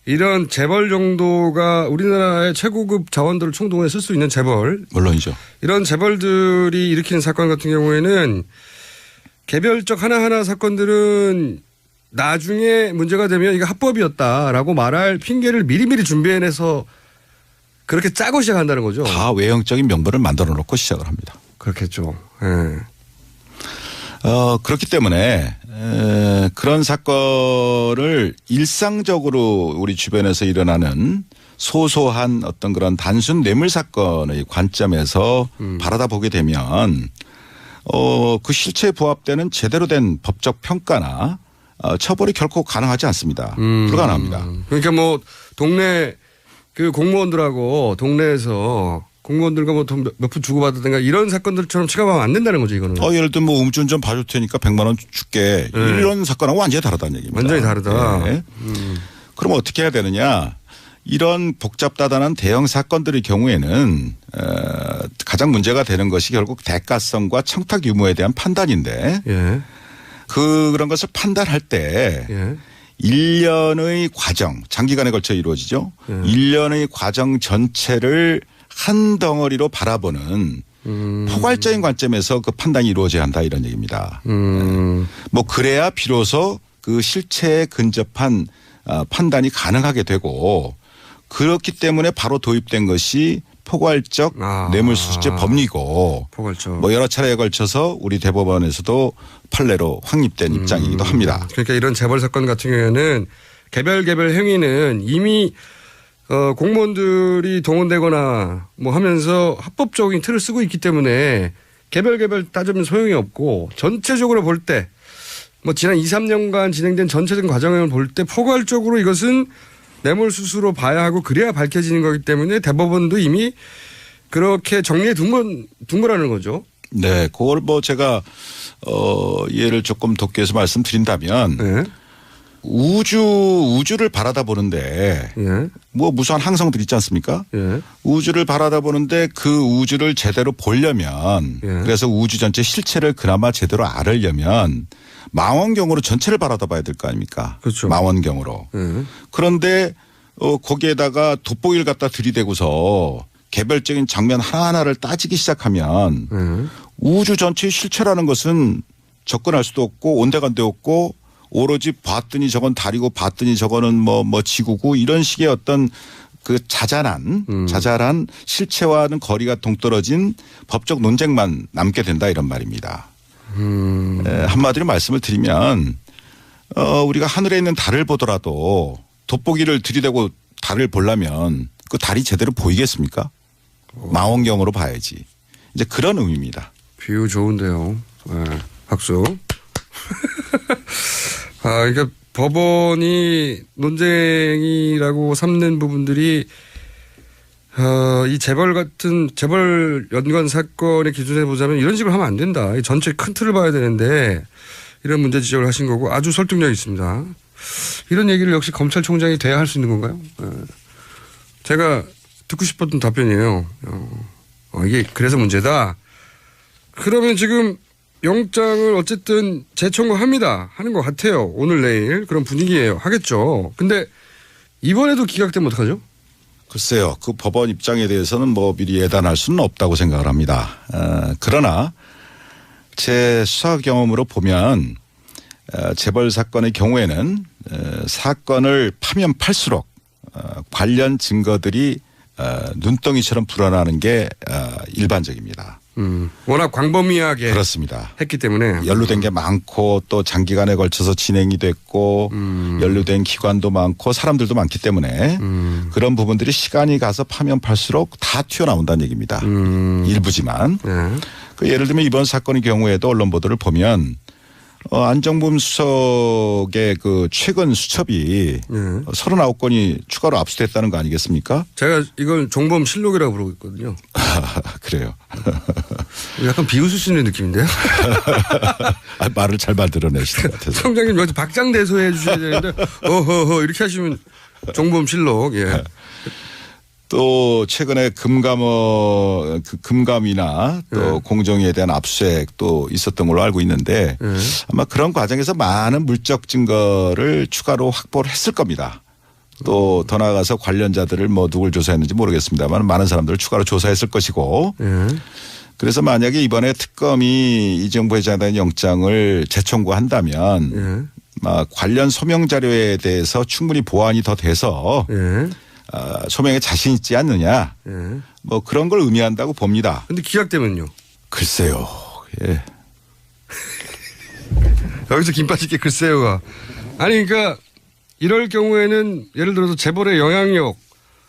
이런 재벌 정도가 우리나라의 최고급 자원들을 총동원해 쓸 수 있는 재벌. 물론이죠. 이런 재벌들이 일으키는 사건 같은 경우에는 개별적 하나하나 사건들은 나중에 문제가 되면 이게 합법이었다라고 말할 핑계를 미리미리 준비해내서 그렇게 짜고 시작한다는 거죠. 다 외형적인 명분을 만들어 놓고 시작을 합니다. 그렇겠죠. 네. 그렇기 때문에 그런 사건을 일상적으로 우리 주변에서 일어나는 소소한 어떤 그런 단순 뇌물 사건의 관점에서 바라다 보게 되면 그 실체에 부합되는 제대로 된 법적 평가나 처벌이 결코 가능하지 않습니다. 불가능합니다. 그러니까 뭐 동네 그 공무원들하고 동네에서 공무원들과 뭐 돈 몇 푼 주고받았든가 이런 사건들처럼 취급하면 안 된다는 거죠, 이거는. 예를 들면 뭐 음주운전 봐줄 테니까 100만 원 줄게. 이런 사건하고 완전히 다르다는 얘기입니다. 완전히 다르다. 네. 그럼 어떻게 해야 되느냐. 이런 복잡다단한 대형 사건들의 경우에는 가장 문제가 되는 것이 결국 대가성과 청탁 유무에 대한 판단인데 예. 그런 것을 판단할 때 예. 1년의 과정, 장기간에 걸쳐 이루어지죠. 1년의 과정 전체를 한 덩어리로 바라보는 포괄적인 관점에서 그 판단이 이루어져야 한다 이런 얘기입니다. 뭐 그래야 비로소 그 실체에 근접한 판단이 가능하게 되고 그렇기 때문에 바로 도입된 것이 포괄적 뇌물수수죄 법리고 포괄적. 뭐 여러 차례에 걸쳐서 우리 대법원에서도 판례로 확립된 입장이기도 합니다. 그러니까 이런 재벌 사건 같은 경우에는 개별 행위는 이미 공무원들이 동원되거나 뭐 하면서 합법적인 틀을 쓰고 있기 때문에 개별 따지면 소용이 없고 전체적으로 볼 때 뭐 지난 2, 3년간 진행된 전체적인 과정을 볼 때 포괄적으로 이것은 뇌물수수로 봐야 하고 그래야 밝혀지는 거기 때문에 대법원도 이미 그렇게 정리해 둔 거라는 거죠. 네, 그걸 뭐 제가 예를 조금 돕기위해서 말씀드린다면 네. 우주를 바라다 보는데 예. 뭐 무수한 항성들 있지 않습니까? 예. 우주를 바라다 보는데 그 우주를 제대로 보려면 예. 그래서 우주 전체 실체를 그나마 제대로 알으려면 망원경으로 전체를 바라다 봐야 될 거 아닙니까? 그렇죠. 망원경으로. 예. 그런데 거기에다가 돋보기를 갖다 들이대고서 개별적인 장면 하나하나를 따지기 시작하면 우주 전체의 실체라는 것은 접근할 수도 없고 온데간데 없고 오로지 봤더니 저건 달이고 봤더니 저거는 뭐 지구고 이런 식의 어떤 그 자잘한 실체와는 거리가 동떨어진 법적 논쟁만 남게 된다 이런 말입니다. 한마디로 말씀을 드리면 우리가 하늘에 있는 달을 보더라도 돋보기를 들이대고 달을 보려면 그 달이 제대로 보이겠습니까? 망원경으로 봐야지. 이제 그런 의미입니다. 비유 좋은데요. 네. 박수. 그러니까 법원이 논쟁이라고 삼는 부분들이 이 재벌 연관 사건의 기준에 보자면 이런 식으로 하면 안 된다. 이 전체 큰 틀을 봐야 되는데 이런 문제 지적을 하신 거고 아주 설득력 있습니다. 이런 얘기를 역시 검찰총장이 돼야 할 수 있는 건가요? 제가 듣고 싶었던 답변이에요. 이게 그래서 문제다. 그러면 지금 영장을 어쨌든 재청구합니다. 하는 것 같아요. 오늘 내일 그런 분위기예요. 하겠죠. 근데 이번에도 기각되면 어떡하죠? 글쎄요. 그 법원 입장에 대해서는 뭐 미리 예단할 수는 없다고 생각을 합니다. 그러나 제 수사 경험으로 보면 재벌 사건의 경우에는 사건을 파면 팔수록 관련 증거들이 눈덩이처럼 불어나는 게 일반적입니다. 워낙 광범위하게 그렇습니다. 했기 때문에 연루된 게 많고 또 장기간에 걸쳐서 진행이 됐고 연루된 기관도 많고 사람들도 많기 때문에 그런 부분들이 시간이 가서 파면 팔수록 다 튀어나온다는 얘기입니다. 일부지만. 네. 그 예를 들면 이번 사건의 경우에도 언론 보도를 보면 안정범 수석의 그 최근 수첩이 39건이 추가로 압수됐다는 거 아니겠습니까? 제가 이걸 종범 실록이라고 부르고 있거든요. 그래요. 약간 비웃으시는 느낌인데요? 말을 잘 만들어내시는 것 같아서. 총장님 여기서 박장대소 해 주셔야 되는데 어허허 이렇게 하시면 종범 실록. 예. 또 최근에 금감이나 또 공정위에 대한 압수수색도 있었던 걸로 알고 있는데 아마 그런 과정에서 많은 물적 증거를 추가로 확보를 했을 겁니다. 또 더 나아가서 관련자들을 뭐 누굴 조사했는지 모르겠습니다만 많은 사람들을 추가로 조사했을 것이고 그래서 만약에 이번에 특검이 이정부 회장에 대한 영장을 재청구한다면 관련 소명 자료에 대해서 충분히 보완이 더 돼서 소명에 자신 있지 않느냐. 뭐 그런 걸 의미한다고 봅니다. 근데 기각되면요? 글쎄요. 예. 여기서 김 빠지게 글쎄요가. 아니 그러니까 이럴 경우에는 예를 들어서 재벌의 영향력,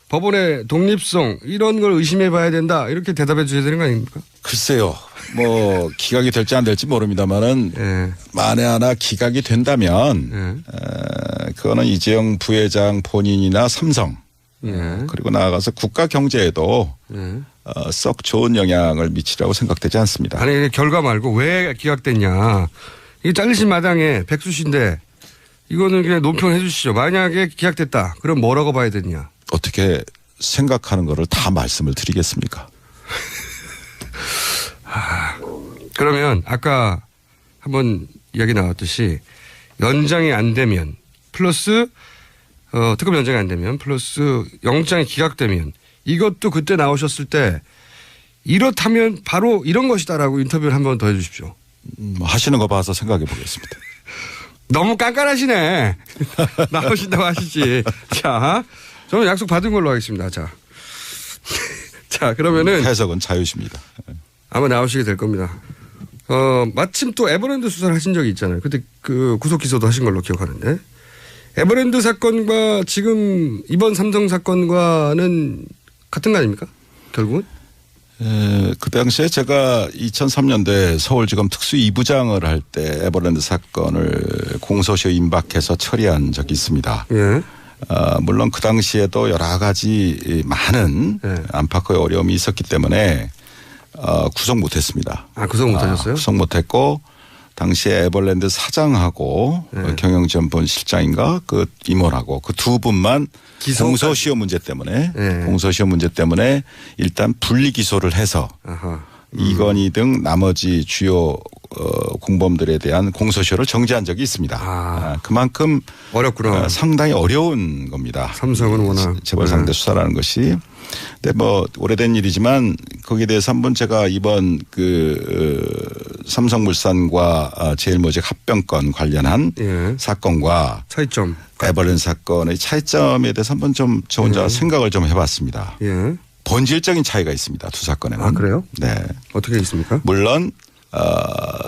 법원의 독립성 이런 걸 의심해 봐야 된다. 이렇게 대답해 주셔야 되는 거 아닙니까? 글쎄요. 뭐 기각이 될지 안 될지 모릅니다만은 만에 하나 기각이 된다면 그거는 이재용 부회장 본인이나 삼성 그리고 나아가서 국가 경제에도 썩 좋은 영향을 미치라고 생각되지 않습니다. 아니 결과 말고 왜 기각됐냐. 이게 잘리신 마당에 백수신데 이거는 그냥 논평해 주시죠. 만약에 기각됐다. 그럼 뭐라고 봐야 되냐. 어떻게 생각하는 거를 다 말씀을 드리겠습니까? 그러면 아까 한번 이야기 나왔듯이 연장이 안 되면 플러스 특검 연장이 안 되면 플러스 영장이 기각되면 이것도 그때 나오셨을 때 이렇다면 바로 이런 것이다라고 인터뷰를 한 번 더 해 주십시오. 하시는 거 봐서 생각해 보겠습니다. 너무 깐깐하시네. 나오신다고 하시지. 자, 저는 약속 받은 걸로 하겠습니다. 자, 그러면은 해석은 자유십니다. 아마 나오시게 될 겁니다. 마침 또 에버랜드 수사를 하신 적이 있잖아요. 그때 그 구속 기소도 하신 걸로 기억하는데 에버랜드 사건과 지금 이번 삼성 사건과는 같은 거 아닙니까? 결국은? 그 당시에 제가 2003년도에 서울지검 특수 2부장을 할 때 에버랜드 사건을 공소시효 임박해서 처리한 적이 있습니다. 예. 물론 그 당시에도 여러 가지 많은 안팎의 어려움이 있었기 때문에 구속 못했습니다. 구속 못하셨어요? 구속 못했고 당시에 에버랜드 사장하고 경영지원본 실장인가 그 임원하고 그 두 분만 공소시효 문제 때문에 공소시효 문제 때문에 일단 분리 기소를 해서 이건희 등 나머지 주요 공범들에 대한 공소시효를 정지한 적이 있습니다. 그만큼 어렵구나. 상당히 어려운 겁니다. 삼성은 워낙 재벌 상대 수사라는 것이. 근데 뭐 오래된 일이지만 거기에 대해서 한번 제가 이번 삼성물산과 제일모직 합병권 관련한 사건과 차이점 에버랜드 사건의 차이점에 대해서 한번 좀 저 혼자 생각을 좀 해봤습니다. 본질적인 차이가 있습니다. 두 사건에는. 그래요? 네. 어떻게 있습니까? 물론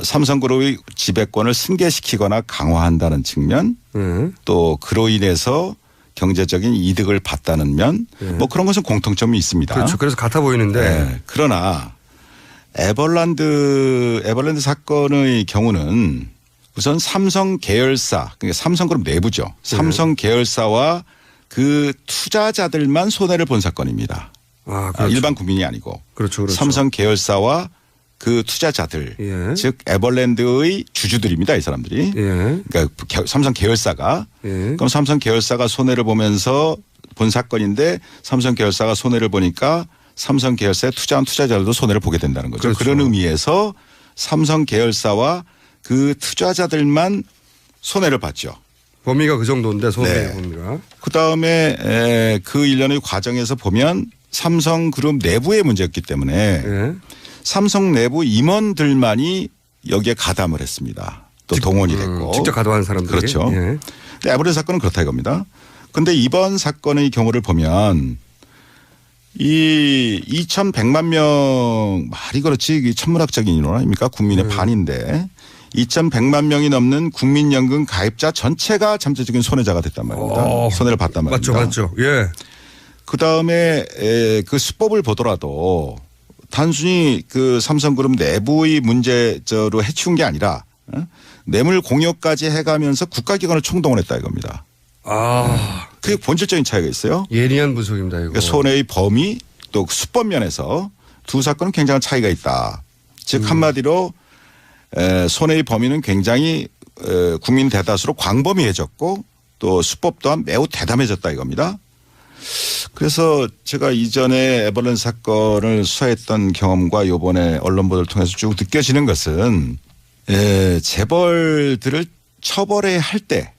삼성그룹의 지배권을 승계시키거나 강화한다는 측면 또 그로 인해서 경제적인 이득을 봤다는 면 뭐 그런 것은 공통점이 있습니다. 그렇죠. 그래서 같아 보이는데. 그러나 에버랜드 사건의 경우는 우선 삼성 계열사 그러니까 삼성그룹 내부죠. 삼성 계열사와 그 투자자들만 손해를 본 사건입니다. 그렇죠. 일반 국민이 아니고. 그렇죠. 삼성 계열사와 그 투자자들 즉 에버랜드의 주주들입니다. 이 사람들이. 그러니까 삼성 계열사가 그럼 삼성 계열사가 손해를 보면서 본 사건인데 삼성 계열사가 손해를 보니까 삼성 계열사에 투자한 투자자들도 손해를 보게 된다는 거죠. 그렇죠. 그런 의미에서 삼성 계열사와 그 투자자들만 손해를 봤죠. 범위가 그 정도인데 손해 범위가. 그다음에 그 일련의 과정에서 보면 삼성그룹 내부의 문제였기 때문에 삼성 내부 임원들만이 여기에 가담을 했습니다. 또 동원이 됐고. 직접 가담한 사람들이. 그렇죠. 근데 에버랜드 사건은 그렇다 이겁니다. 그런데 이번 사건의 경우를 보면 이 2,100만 명 말이 그렇지 이게 천문학적인 인원 아닙니까? 국민의 반인데 2,100만 명이 넘는 국민연금 가입자 전체가 잠재적인 손해자가 됐단 말입니다. 손해를 봤단 말입니다. 맞죠. 예. 그다음에 그 수법을 보더라도 단순히 그 삼성그룹 내부의 문제로 해치운 게 아니라 뇌물 공여까지 해가면서 국가기관을 총동원했다 이겁니다. 그게 본질적인 차이가 있어요. 예리한 분석입니다. 이거. 그러니까 손해의 범위 또 수법 면에서 두 사건은 굉장한 차이가 있다. 즉 한마디로 손해의 범위는 굉장히 국민 대다수로 광범위해졌고 또 수법 또한 매우 대담해졌다 이겁니다. 그래서 제가 이전에 에버랜드 사건을 수사했던 경험과 이번에 언론 보도를 통해서 쭉 느껴지는 것은 재벌들을 처벌해야 할 때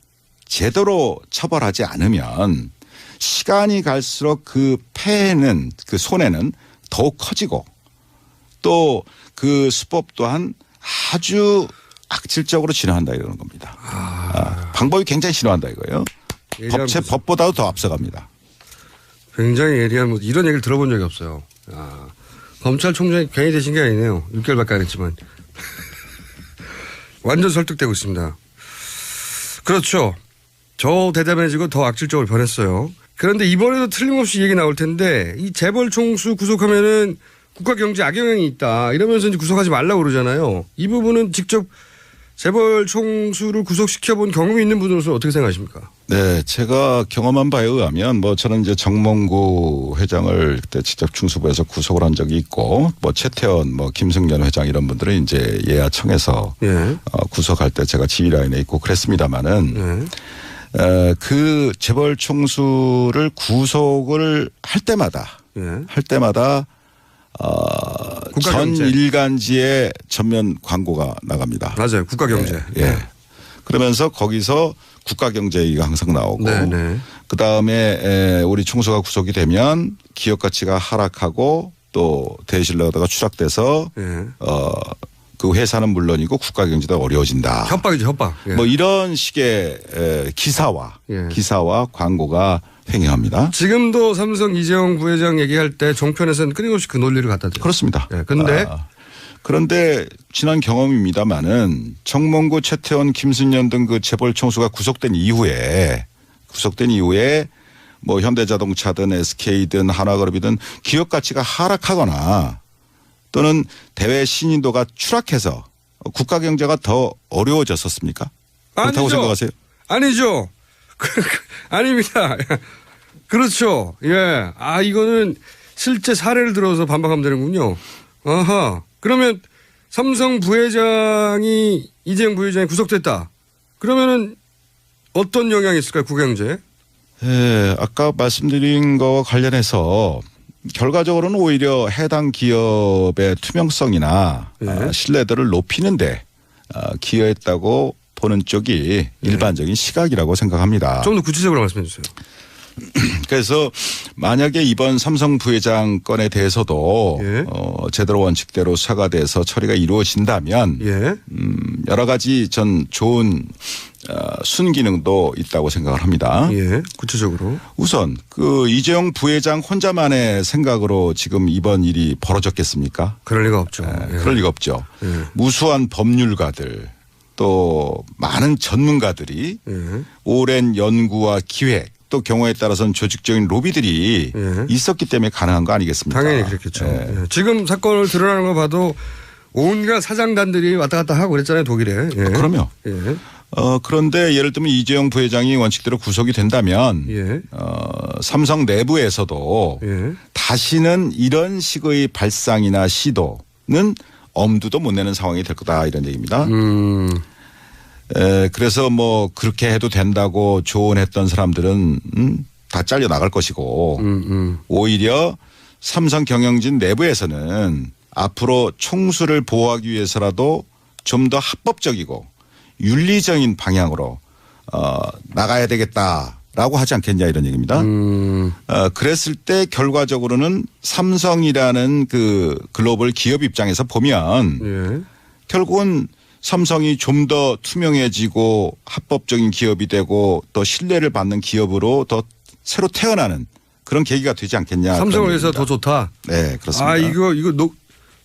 제대로 처벌하지 않으면 시간이 갈수록 그 폐해는 그 손해는 더욱 커지고 또 그 수법 또한 아주 악질적으로 진화한다 이러는 겁니다. 방법이 굉장히 진화한다 이거예요. 법보다도 더 앞서갑니다. 굉장히 예리한 이런 얘기를 들어본 적이 없어요. 검찰총장이 괜히 되신 게 아니네요. 6개월밖에 안 했지만. 완전 설득되고 있습니다. 그렇죠. 더 대담해지고 더 악질적으로 변했어요. 그런데 이번에도 틀림없이 얘기 나올 텐데 이 재벌 총수 구속하면은 국가 경제 악영향이 있다 이러면서 이제 구속하지 말라고 그러잖아요. 이 부분은 직접 재벌 총수를 구속시켜본 경험이 있는 분으로서 어떻게 생각하십니까? 네, 제가 경험한 바에 의하면 뭐 저는 이제 정몽구 회장을 그때 직접 중수부에서 구속을 한 적이 있고 뭐 최태원 뭐 김승연 회장 이런 분들은 이제 예하청에서 구속할 때 제가 지휘라인에 있고 그랬습니다마는 그 재벌 총수를 구속을 할 때마다 전 일간지에 전면 광고가 나갑니다. 맞아요. 국가경제. 그러면서 거기서 국가경제 얘기가 항상 나오고 그다음에 우리 총수가 구속이 되면 기업 가치가 하락하고 또 대신료가 추락돼서 그 회사는 물론이고 국가경제도 어려워진다. 협박이죠. 협박. 뭐 이런 식의 기사와 광고가 횡행합니다. 지금도 삼성 이재용 부회장 얘기할 때 종편에서는 끊임없이 그 논리를 갖다 대요. 그렇습니다. 그런데 지난 경험입니다마는 정몽구, 최태원, 김순년 등 그 재벌 총수가 구속된 이후에 뭐 현대자동차든 SK든 하나그룹이든 기업 가치가 하락하거나 또는 대외 신인도가 추락해서 국가 경제가 더 어려워졌었습니까? 그렇다고 아니죠. 생각하세요? 아니죠. 아닙니다. 그렇죠. 예. 이거는 실제 사례를 들어서 반박하면 되는군요. 아하. 그러면 삼성 부회장이 이재용 부회장이 구속됐다. 그러면은 어떤 영향이 있을까요? 국경제에? 예, 아까 말씀드린 거와 관련해서 결과적으로는 오히려 해당 기업의 투명성이나 예. 신뢰도를 높이는데 기여했다고 보는 쪽이 일반적인 시각이라고 생각합니다. 좀 더 구체적으로 말씀해 주세요. 그래서 만약에 이번 삼성 부회장 건에 대해서도 예. 제대로 원칙대로 수사가 돼서 처리가 이루어진다면 예. 여러 가지 전 좋은 순기능도 있다고 생각을 합니다. 예. 구체적으로. 우선 그 이재용 부회장 혼자만의 생각으로 지금 이번 일이 벌어졌겠습니까? 그럴 리가 없죠. 예. 그럴 리가 없죠. 예. 무수한 법률가들 또 많은 전문가들이 예. 오랜 연구와 기획 또 경우에 따라서는 조직적인 로비들이 예. 있었기 때문에 가능한 거 아니겠습니까? 당연히 그렇겠죠. 예. 예. 지금 사건을 드러나는 거 봐도 온갖 사장단들이 왔다 갔다 하고 그랬잖아요, 독일에. 예. 그럼요. 예. 그런데 예를 들면 이재용 부회장이 원칙대로 구속이 된다면 예. 삼성 내부에서도 예. 다시는 이런 식의 발상이나 시도는 엄두도 못 내는 상황이 될 거다 이런 얘기입니다. 그래서 뭐 그렇게 해도 된다고 조언했던 사람들은 다 잘려 나갈 것이고 오히려 삼성 경영진 내부에서는 앞으로 총수를 보호하기 위해서라도 좀 더 합법적이고 윤리적인 방향으로 나가야 되겠다라고 하지 않겠냐 이런 얘기입니다. 그랬을 때 결과적으로는 삼성이라는 그 글로벌 기업 입장에서 보면 예. 결국은 삼성이 좀 더 투명해지고 합법적인 기업이 되고 또 신뢰를 받는 기업으로 더 새로 태어나는 그런 계기가 되지 않겠냐. 삼성을 위해서 더 좋다. 네, 그렇습니다. 이거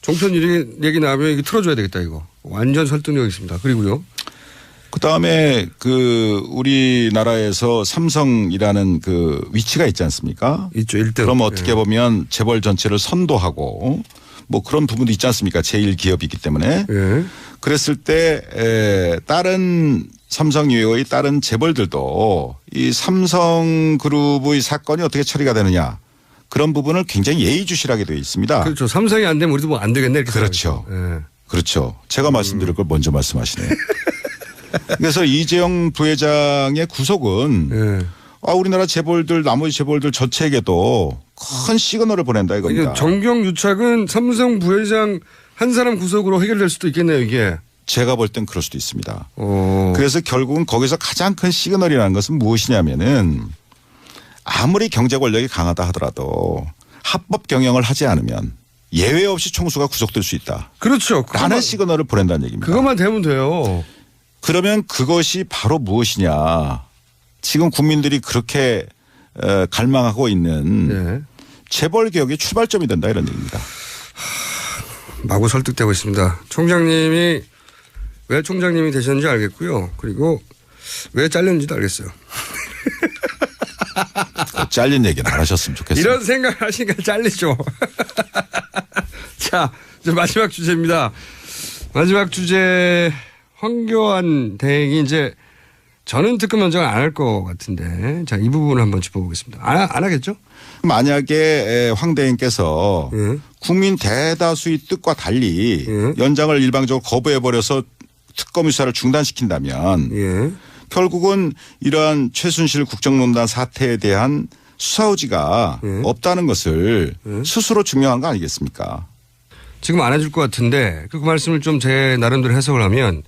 종편 얘기 나오면 이거 틀어줘야 되겠다 이거. 완전 설득력 있습니다. 그리고요. 그다음에 그 우리나라에서 삼성이라는 그 위치가 있지 않습니까? 있죠. 1등. 그럼 어떻게 보면 재벌 전체를 선도하고 뭐 그런 부분도 있지 않습니까? 제1기업이기 때문에. 예. 그랬을 때 다른 삼성 이외의 다른 재벌들도 이 삼성그룹의 사건이 어떻게 처리가 되느냐 그런 부분을 굉장히 예의주시하게 되어 있습니다. 그렇죠. 삼성이 안 되면 우리도 뭐 안 되겠네. 이렇게 그렇죠. 생각하죠. 예. 그렇죠. 제가 말씀드릴 걸 먼저 말씀하시네요. 그래서 이재용 부회장의 구속은 예. 우리나라 재벌들 나머지 재벌들 전체에게도 큰 시그널을 보낸다 이겁니다. 정경유착은 삼성 부회장 한 사람 구속으로 해결될 수도 있겠네요 이게. 제가 볼 땐 그럴 수도 있습니다. 오. 그래서 결국은 거기서 가장 큰 시그널이라는 것은 무엇이냐면은 아무리 경제 권력이 강하다 하더라도 합법 경영을 하지 않으면 예외 없이 총수가 구속될 수 있다. 그렇죠. 라는 시그널을 보낸다는 얘기입니다. 그것만 되면 돼요. 그러면 그것이 바로 무엇이냐. 지금 국민들이 그렇게 갈망하고 있는 예. 재벌 개혁의 출발점이 된다 이런 얘기입니다. 마구 설득되고 있습니다. 총장님이 왜 총장님이 되셨는지 알겠고요. 그리고 왜 잘렸는지도 알겠어요. 잘린 얘기는 안 하셨으면 좋겠어요. 이런 생각을 하시니까 잘리죠. 자, 이제 마지막 주제입니다. 마지막 주제 황교안 대행이 이제 저는 특검 연장을 안 할 것 같은데 자, 이 부분을 한번 짚어보겠습니다. 안 하겠죠? 만약에 황 대행께서 예. 국민 대다수의 뜻과 달리 예. 연장을 일방적으로 거부해버려서 특검 수사를 중단시킨다면 예. 결국은 이러한 최순실 국정농단 사태에 대한 수사 의지가 예. 없다는 것을 예. 스스로 증명한 거 아니겠습니까? 지금 안 해줄 것 같은데 그 말씀을 좀 제 나름대로 해석을 하면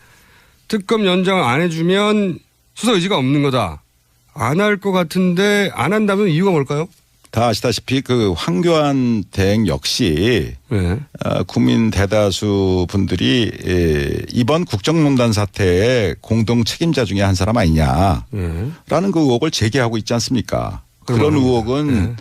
특검 연장을 안 해주면 수사 의지가 없는 거다. 안 할 것 같은데 안 한다면 이유가 뭘까요? 다 아시다시피 그 황교안 대행 역시 네. 국민 대다수 분들이 이번 국정농단 사태의 공동 책임자 중에 한 사람 아니냐라는 네. 그 의혹을 제기하고 있지 않습니까? 그런 의혹은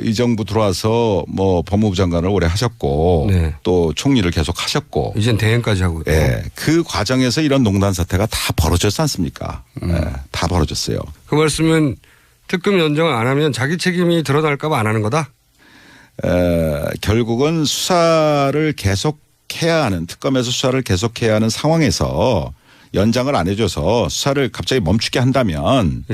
이 정부 들어와서 뭐 법무부 장관을 오래 하셨고 네. 또 총리를 계속 하셨고 이젠 대행까지 하고 있고. 예, 그 과정에서 이런 농단 사태가 다 벌어졌지 않습니까? 예, 다 벌어졌어요. 그 말씀은 특검 연장을 안 하면 자기 책임이 드러날까 봐 안 하는 거다? 결국은 수사를 계속해야 하는 특검에서 수사를 계속해야 하는 상황에서 연장을 안 해줘서 수사를 갑자기 멈추게 한다면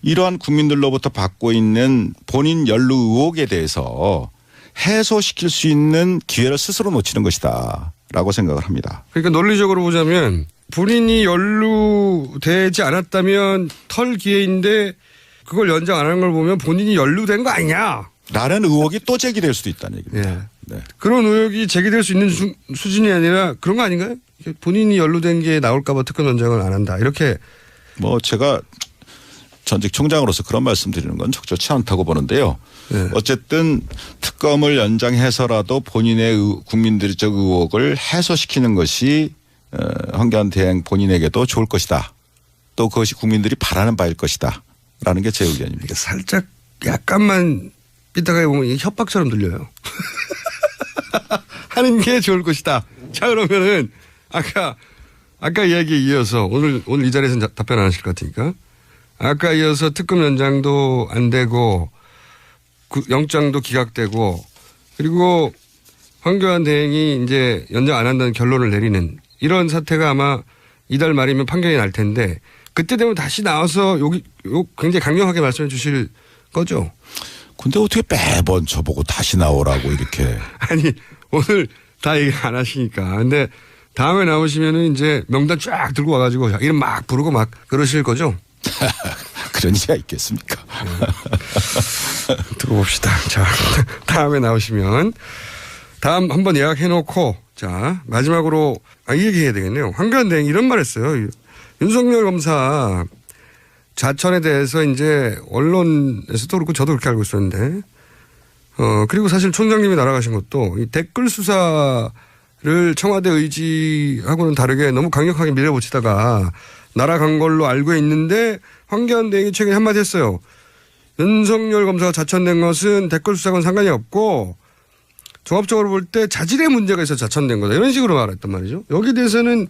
이러한 국민들로부터 받고 있는 본인 연루 의혹에 대해서 해소시킬 수 있는 기회를 스스로 놓치는 것이다라고 생각을 합니다. 그러니까 논리적으로 보자면 본인이 연루되지 않았다면 털 기회인데 그걸 연장 안 하는 걸 보면 본인이 연루된 거 아니냐. 라는 의혹이 또 제기될 수도 있다는 얘기입니다. 네. 그런 의혹이 제기될 수 있는 수준이 아니라 그런 거 아닌가요? 본인이 연루된 게 나올까 봐 특검 연장을 안 한다. 이렇게. 뭐 제가 전직 총장으로서 그런 말씀 드리는 건 적절치 않다고 보는데요. 네. 어쨌든 특검을 연장해서라도 본인의 국민들적 의혹을 해소시키는 것이 황교안 대행 본인에게도 좋을 것이다. 또 그것이 국민들이 바라는 바일 것이다. 라는 게 제 의견입니다. 살짝 약간만 삐딱하게 보면 이게 협박처럼 들려요. 하는 게 좋을 것이다. 자, 그러면은 아까 이야기에 이어서 오늘 이 자리에서는 답변 안 하실 것 같으니까 아까 이어서 특검 연장도 안 되고 영장도 기각되고 그리고 황교안 대행이 이제 연장 안 한다는 결론을 내리는 이런 사태가 아마 이달 말이면 판결이 날 텐데 그때 되면 다시 나와서 굉장히 강력하게 말씀해 주실 거죠? 근데 어떻게 매번 저보고 다시 나오라고 이렇게. 아니, 오늘 다 얘기 안 하시니까. 근데 다음에 나오시면은 이제 명단 쫙 들고 와가지고 이름 막 부르고 막 그러실 거죠? 그런 리가 있겠습니까? 두고 봅시다. 자, 다음에 나오시면 다음 한번 예약해놓고 자, 마지막으로 이 얘기 해야 되겠네요. 황교안 대행 이런 말 했어요. 윤석열 검사 자천에 대해서 이제 언론에서도 그렇고 저도 그렇게 알고 있었는데 그리고 사실 총장님이 날아가신 것도 이 댓글 수사를 청와대 의지하고는 다르게 너무 강력하게 밀어붙이다가 날아간 걸로 알고 있는데 황교안 대행이 최근에 한마디 했어요. 윤석열 검사가 자천된 것은 댓글 수사와는 상관이 없고 종합적으로 볼 때 자질의 문제가 있어서 자천된 거다. 이런 식으로 말했단 말이죠. 여기에 대해서는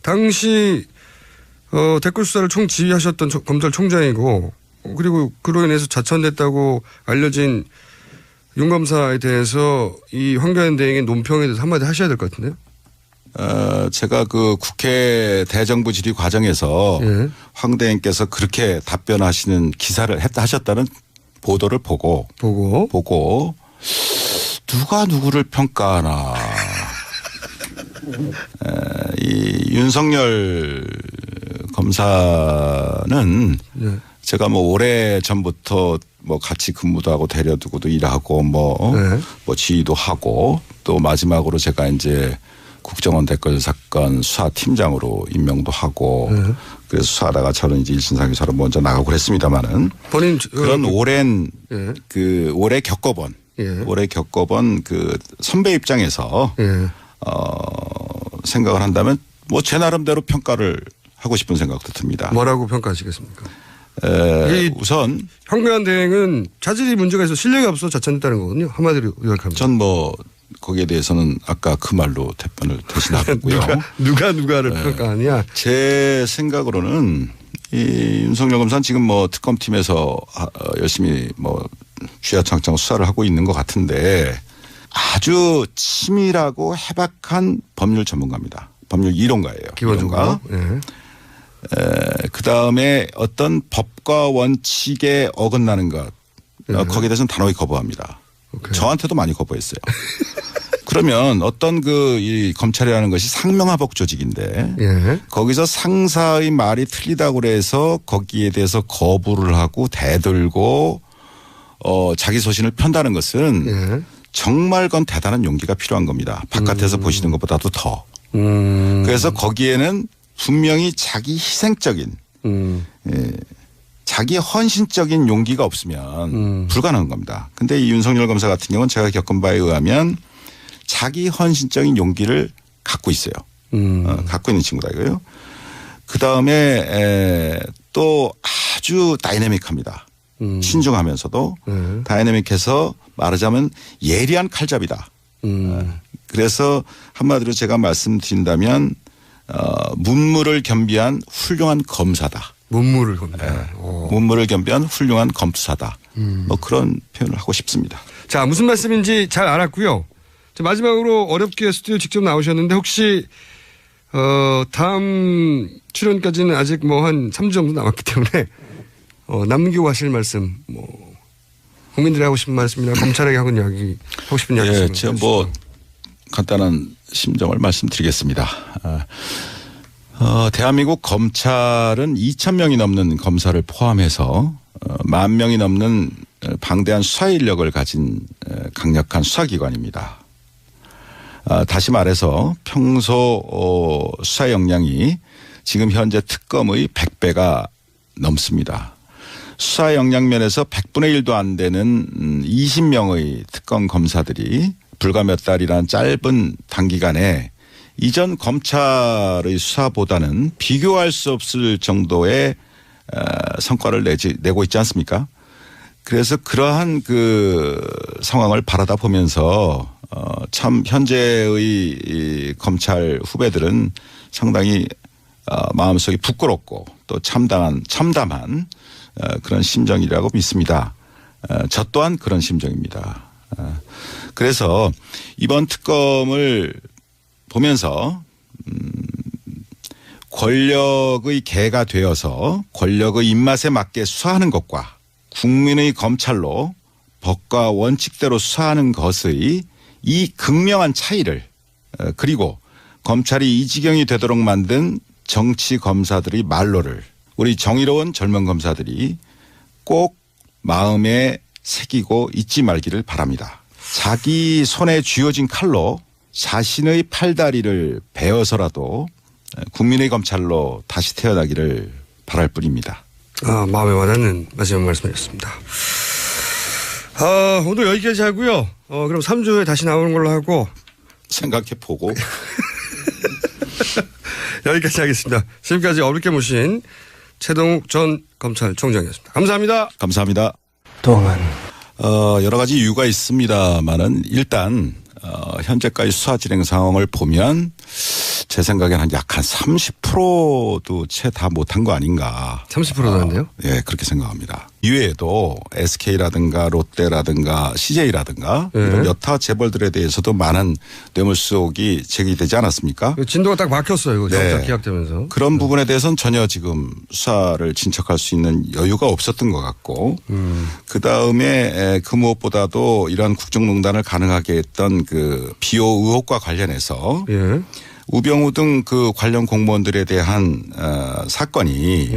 당시 댓글 수사를 총지휘하셨던 검찰총장이고 그리고 그로 인해서 자천됐다고 알려진 윤 검사에 대해서 이 황교안 대행의 논평에 대해서 한마디 하셔야 될 것 같은데요. 제가 그 국회 대정부 질의 과정에서 황 대행께서 그렇게 답변하시는 기사를 하셨다는 보도를 보고 누가 누구를 평가하나. 이 윤석열 검사는 제가 뭐 오래 전부터 뭐 같이 근무도 하고 데려두고도 일하고 뭐 지휘도 하고 또 마지막으로 제가 이제 국정원 댓글 사건 수사팀장으로 임명도 하고 그래서 수사하다가 저는 이제 일신상에서 먼저 나가고 그랬습니다만은 본인 그런 오랜 그 오래 겪어본 그 선배 입장에서 생각을 한다면 뭐 제 나름대로 평가를 하고 싶은 생각도 듭니다. 뭐라고 평가하시겠습니까? 우선 황교안 대행은 자질이 문제가 있어 실력이 없어 자천했다는 거거든요. 한마디로 요약하면. 전 뭐 거기에 대해서는 아까 그 말로 답변을 대신하고요. 누가를 평가하냐? 제 생각으로는 이 윤석열 검사는 지금 뭐 특검팀에서 열심히 뭐 쥐야창창 수사를 하고 있는 것 같은데 아주 치밀하고 해박한 법률 전문가입니다. 법률 이론가예요. 기본적으로. 그다음에 어떤 법과 원칙에 어긋나는 것 거기에 대해서는 단호히 거부합니다. 오케이. 저한테도 많이 거부했어요. 그러면 어떤 이 검찰이라는 것이 상명하복 조직인데 거기서 상사의 말이 틀리다고 그래서 거기에 대해서 거부를 하고 대들고 자기 소신을 편다는 것은 정말 그건 대단한 용기가 필요한 겁니다. 바깥에서 보시는 것보다도 더. 그래서 거기에는 분명히 자기 희생적인 자기 헌신적인 용기가 없으면 불가능한 겁니다. 근데 이 윤석열 검사 같은 경우는 제가 겪은 바에 의하면 자기 헌신적인 용기를 갖고 있어요. 갖고 있는 친구다 이거요. 그다음에 또 아주 다이내믹합니다. 신중하면서도 다이내믹해서 말하자면 예리한 칼잡이다. 그래서 한마디로 제가 말씀드린다면 문무를 겸비한 훌륭한 검사다. 문무를 겸비한. 문무를 겸비한 훌륭한 검사다. 뭐 그런 표현을 하고 싶습니다. 자, 무슨 말씀인지 잘 알았고요. 자, 마지막으로 어렵게 스튜디오 직접 나오셨는데 혹시 다음 출연까지는 아직 뭐 한 3주 정도 남았기 때문에 남기고 하실 말씀, 뭐 국민들이 하고 싶은 말씀이나 검찰에게 하고 싶은 이야기. 예, 제가 뭐 간단한 심정을 말씀드리겠습니다. 대한민국 검찰은 2,000명이 넘는 검사를 포함해서 10,000명이 넘는 방대한 수사 인력을 가진 강력한 수사기관입니다. 다시 말해서 평소 수사 역량이 지금 현재 특검의 100배가 넘습니다. 수사 역량 면에서 100분의 1도 안 되는 20명의 특검 검사들이 불과 몇 달이란 짧은 단기간에 이전 검찰의 수사보다는 비교할 수 없을 정도의 성과를 내고 있지 않습니까? 그래서 그러한 그 상황을 바라다 보면서 참 현재의 검찰 후배들은 상당히 마음속이 부끄럽고 또 참담한 그런 심정이라고 믿습니다. 저 또한 그런 심정입니다. 그래서 이번 특검을 보면서 권력의 개가 되어서 권력의 입맛에 맞게 수사하는 것과 국민의 검찰로 법과 원칙대로 수사하는 것의 이 극명한 차이를 그리고 검찰이 이 지경이 되도록 만든 정치 검사들의 말로를 우리 정의로운 젊은 검사들이 꼭 마음에 새기고 잊지 말기를 바랍니다. 자기 손에 쥐어진 칼로 자신의 팔다리를 베어서라도 국민의 검찰로 다시 태어나기를 바랄 뿐입니다. 마음에 와닿는 마지막 말씀이었습니다. 오늘 여기까지 하고요. 그럼 3주 후에 다시 나오는 걸로 하고. 생각해보고. 여기까지 하겠습니다. 지금까지 어렵게 모신 최동욱 전 검찰총장이었습니다. 감사합니다. 감사합니다. 동안. 여러 가지 이유가 있습니다만은 일단 현재까지 수사 진행 상황을 보면 제 생각에는 약 한 30%도 채 다 못한 거 아닌가. 30%나는데요? 예, 그렇게 생각합니다. 이외에도 SK라든가 롯데라든가 CJ라든가 이런 여타 재벌들에 대해서도 많은 뇌물수 의혹이 제기되지 않았습니까? 진도가 딱 막혔어요. 이거 정작 기각되면서. 그런 부분에 대해서는 전혀 지금 수사를 진척할 수 있는 여유가 없었던 것 같고 그다음에 그 무엇보다도 이러한 국정농단을 가능하게 했던 그 비호 의혹과 관련해서 우병우 등 그 관련 공무원들에 대한 사건이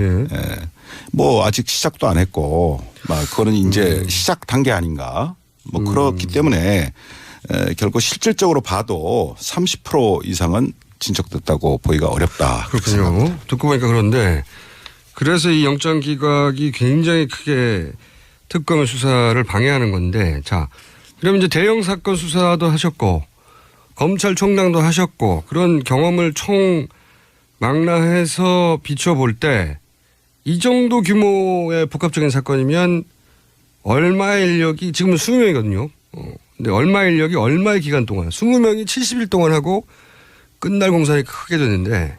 뭐 아직 시작도 안 했고 막 그거는 이제 시작 단계 아닌가 뭐 그렇기 때문에 결국 실질적으로 봐도 30% 이상은 진척됐다고 보기가 어렵다. 그렇군요. 듣고 보니까 그런데 그래서 이 영장 기각이 굉장히 크게 특검의 수사를 방해하는 건데 자 그러면 이제 대형 사건 수사도 하셨고 검찰총장도 하셨고 그런 경험을 총망라해서 비춰볼 때 이 정도 규모의 복합적인 사건이면 얼마의 인력이 지금은 20명이거든요. 근데 얼마의 인력이 얼마의 기간 동안 20명이 70일 동안 하고 끝날 공산이 크게 되는데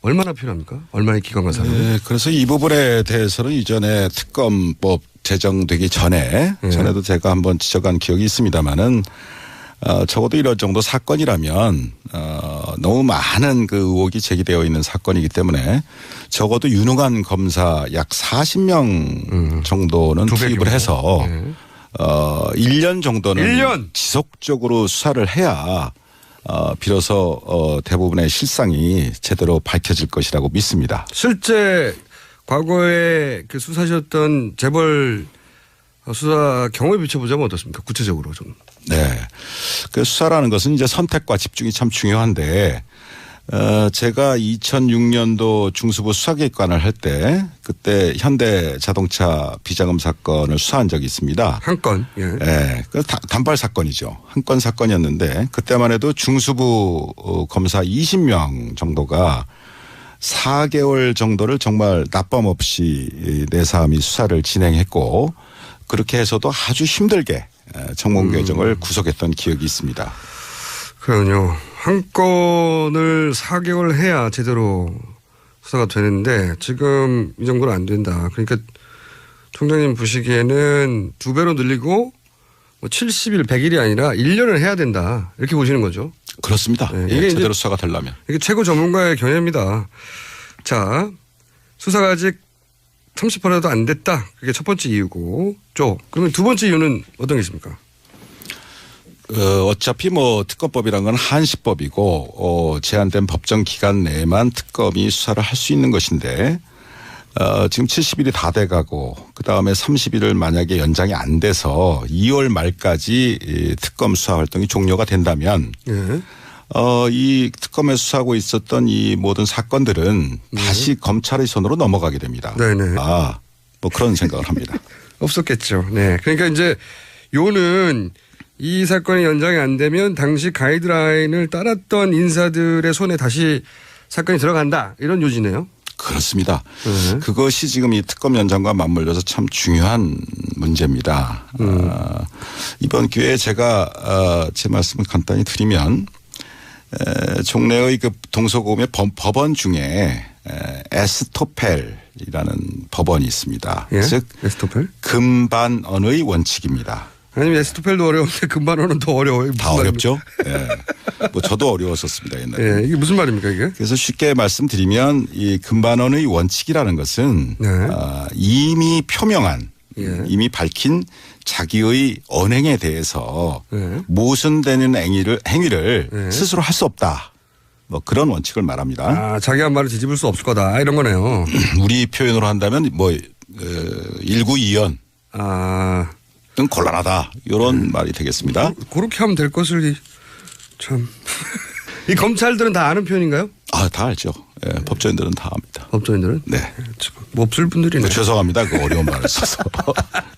얼마나 필요합니까? 얼마의 기간과 사람? 네, 그래서 이 부분에 대해서는 이전에 특검법 제정되기 전에도 제가 한번 지적한 기억이 있습니다만은 적어도 이런 정도 사건이라면 너무 많은 그 의혹이 제기되어 있는 사건이기 때문에 적어도 유능한 검사 약 40명 정도는 투입을 해서 1년 정도는 1년? 지속적으로 수사를 해야 비로소 대부분의 실상이 제대로 밝혀질 것이라고 믿습니다. 실제 과거에 그 수사하셨던 재벌 수사 경험에 비춰보자면 어떻습니까? 구체적으로 좀. 네. 그 수사라는 것은 이제 선택과 집중이 참 중요한데 제가 2006년도 중수부 수사기획관을 할 때 그때 현대자동차 비자금 사건을 수사한 적이 있습니다. 한 건. 예. 네. 그 단발 사건이죠. 한 건 사건이었는데 그때만 해도 중수부 검사 20명 정도가 4개월 정도를 정말 낮밤 없이 내사 및 수사를 진행했고 그렇게 해서도 아주 힘들게 청문 과정을 구속했던 기억이 있습니다. 그럼요. 한 건을 4개월 해야 제대로 수사가 되는데 지금 이 정도는 안 된다. 그러니까 총장님 보시기에는 2배로 늘리고 뭐 70일, 100일이 아니라 1년을 해야 된다. 이렇게 보시는 거죠. 그렇습니다. 네, 예, 이게 제대로 수사가 되려면. 이게 최고 전문가의 견해입니다. 자, 수사가 아직 30%도 안 됐다. 그게 첫 번째 이유고. 그러면 두 번째 이유는 어떤 게 있습니까? 어차피 뭐 특검법이란 건 한시법이고 제한된 법정 기간 내에만 특검이 수사를 할 수 있는 것인데 지금 70일이 다 돼가고 그다음에 30일을 만약에 연장이 안 돼서 2월 말까지 이 특검 수사 활동이 종료가 된다면 예. 이 특검에 수사하고 있었던 이 모든 사건들은 다시 검찰의 손으로 넘어가게 됩니다. 네네. 뭐 그런 생각을 합니다. 없었겠죠. 네. 그러니까 이제 요는 이 사건이 연장이 안 되면 당시 가이드라인을 따랐던 인사들의 손에 다시 사건이 들어간다. 이런 요지네요. 그렇습니다. 그것이 지금 이 특검 연장과 맞물려서 참 중요한 문제입니다. 이번 기회에 제가 제 말씀을 간단히 드리면 종래의 그 동서고금의 법원 중에 에스토펠이라는 법원이 있습니다. 예? 즉 에스토펠? 금반언의 원칙입니다. 아니면 에스토펠도 어려운데 금반언은 더 어려워요. 다 어렵죠. 예. 뭐 저도 어려웠었습니다 옛날에. 예, 이게 무슨 말입니까 이게? 그래서 쉽게 말씀드리면 이 금반언의 원칙이라는 것은 네. 이미 표명한 예. 이미 밝힌 자기의 언행에 대해서 네. 모순되는 행위를 네. 스스로 할 수 없다. 뭐 그런 원칙을 말합니다. 자기 한 말을 뒤집을 수 없을 거다 이런 거네요. 우리 표현으로 한다면 뭐 일구이연 등 곤란하다 이런 말이 되겠습니다. 그렇게 하면 될 것을 참. 이 검찰들은 다 아는 표현인가요? 다 알죠. 예, 법조인들은 다 압니다. 법조인들은? 네. 참, 몹쓸 분들이네. 죄송합니다. 그 어려운 말을 써서.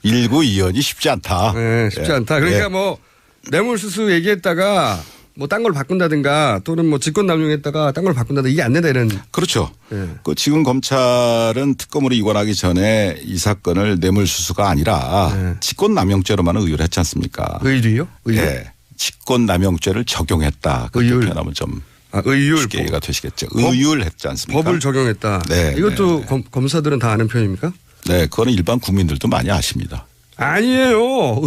일구이연이 쉽지 않다. 네, 쉽지 않다. 그러니까 뭐 뇌물수수 얘기했다가 뭐 딴 걸 바꾼다든가 또는 뭐 직권남용했다가 딴 걸 바꾼다든가 이게 안 된다 이런. 그렇죠. 네. 그 지금 검찰은 특검으로 이관하기 전에 이 사건을 뇌물수수가 아니라 네. 직권남용죄로만 의율 했지 않습니까? 의율이요? 의율? 네. 직권남용죄를 적용했다. 그렇게 의율. 표현하면 좀 의율. 쉽게 이해가 되시겠죠. 의율했지 않습니까? 법을 적용했다. 네. 이것도 검사들은 다 아는 표현입니까? 네. 그거는 일반 국민들도 많이 아십니다. 아니에요.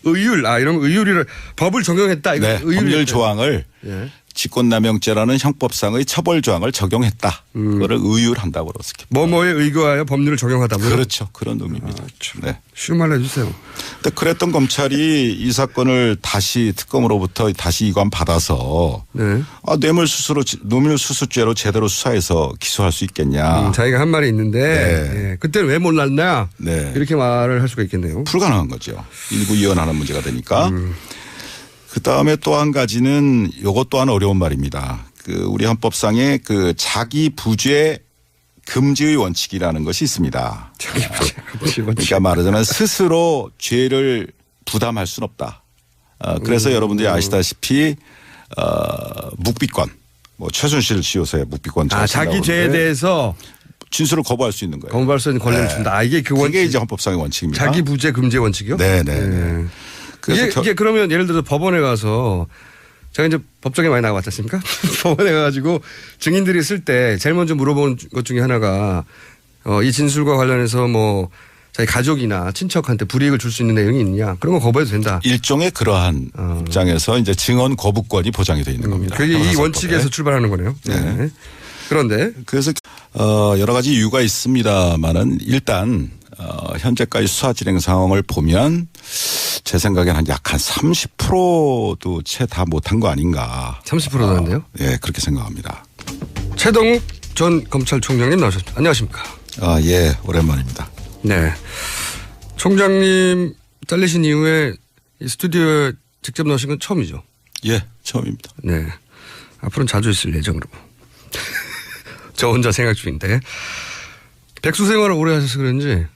의율. 이런 의율이를 법을 적용했다. 이거 네. 법률 조항을 예. 직권남용죄라는 형법상의 처벌 조항을 적용했다. 그거를 의율한다고 그렇습니다. 뭐뭐에 의거하여 법률을 적용하다고요? 그렇죠. 그런 의미입니다. 네. 쉬운 말로 해주세요. 근데 그랬던 검찰이 이 사건을 다시 특검으로부터 다시 이관 받아서 네. 뇌물수수죄로 제대로 수사해서 기소할 수 있겠냐. 자기가 한 말이 있는데 네. 예. 그때는 왜 몰랐냐 네. 이렇게 말을 할 수가 있겠네요. 불가능한 거죠. 일구이연하는 문제가 되니까. 그다음에 또 한 가지는 이것 또한 어려운 말입니다. 그 우리 헌법상에 그 자기 부죄 금지의 원칙이라는 것이 있습니다. 그러니까 말하자면 스스로 죄를 부담할 수는 없다. 그래서 여러분들이 아시다시피 묵비권, 뭐 최순실 씨요새 묵비권 자기 죄에 대해서 진술을 거부할 수 있는 거예요. 거부할 수 있는 권리를 준다. 이게 그 원칙. 그게 이제 헌법상의 원칙입니다. 자기 부재 금지 원칙이요? 네네. 그래서 이게 그러면 예를 들어서 법원에 가서 제가 이제 법정에 많이 나가봤지 않습니까? 법원에 가가지고 증인들이 있을 때 제일 먼저 물어본 것 중에 하나가 이 진술과 관련해서 뭐 자기 가족이나 친척한테 불이익을 줄 수 있는 내용이 있느냐 그런 거 거부해도 된다. 일종의 그러한 입장에서 이제 증언 거부권이 보장이 되어 있는 겁니다. 그게 이 원칙에서 출발하는 거네요. 네. 그런데 그래서 여러 가지 이유가 있습니다만은 일단 현재까지 수사 진행 상황을 보면 제 생각에는 약 한 30%도 채 다 못한 거 아닌가. 30%도 안 돼요? 예, 그렇게 생각합니다. 최동욱 전 검찰총장님 나오셨습니다. 안녕하십니까? 예, 오랜만입니다. 네. 총장님 잘리신 이후에 이 스튜디오에 직접 나오신 건 처음이죠? 예, 처음입니다. 네. 앞으로는 자주 있을 예정으로. 저 혼자 생각 중인데. 백수 생활을 오래 하셔서 그런지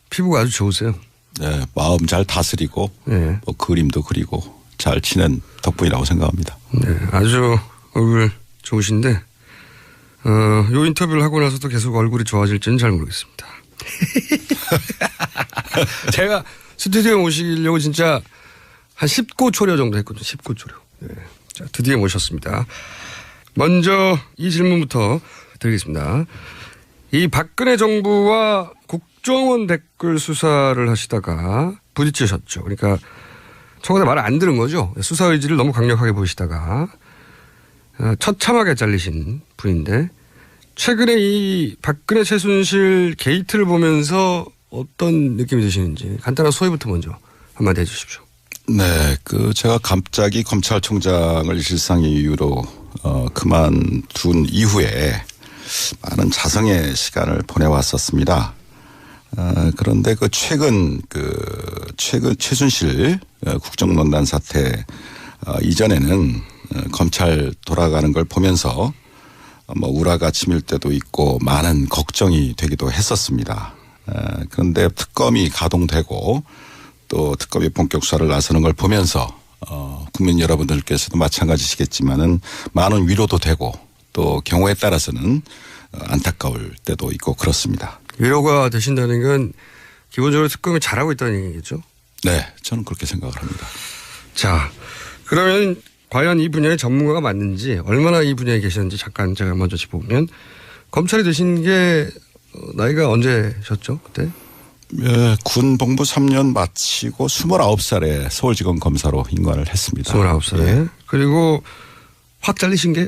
피부가 아주 좋으세요. 네, 마음 잘 다스리고 네. 뭐 그림도 그리고 잘 치는 덕분이라고 생각합니다. 네, 아주 얼굴 좋으신데 요 인터뷰를 하고 나서도 계속 얼굴이 좋아질지는 잘 모르겠습니다. 제가 스튜디오에 모시려고 진짜 한 19초려 정도 했거든요. 19초려. 네. 자, 드디어 모셨습니다. 먼저 이 질문부터 드리겠습니다. 이 박근혜 정부와 국정원 댓글 수사를 하시다가 부딪히셨죠. 그러니까 청와대 말을 안 들은 거죠. 수사 의지를 너무 강력하게 보이시다가 처참하게 잘리신 분인데 최근에 이 박근혜 최순실 게이트를 보면서 어떤 느낌이 드시는지 간단한 소회부터 먼저 한마디 해 주십시오. 네, 제가 갑자기 검찰총장을 일상의 이유로 그만둔 이후에 많은 자성의 시간을 보내왔었습니다. 그런데 최근 최순실 국정농단 사태 이전에는 검찰 돌아가는 걸 보면서 우라가 치밀 때도 있고 많은 걱정이 되기도 했었습니다. 그런데 특검이 가동되고 또 특검이 본격 수사를 나서는 걸 보면서 국민 여러분들께서도 마찬가지시겠지만은 많은 위로도 되고 또 경우에 따라서는 안타까울 때도 있고 그렇습니다. 위로가 되신다는 건 기본적으로 특검이 잘하고 있다는 얘기겠죠? 네, 저는 그렇게 생각을 합니다. 자, 그러면 과연 이 분야의 전문가가 맞는지 얼마나 이 분야에 계셨는지 잠깐 제가 먼저 짚어보면 검찰이 되신 게 나이가 언제셨죠? 그때? 예, 군 복무 3년 마치고 29살에 서울지검 검사로 임관을 했습니다. 29살에. 예. 그리고 확 잘리신 게?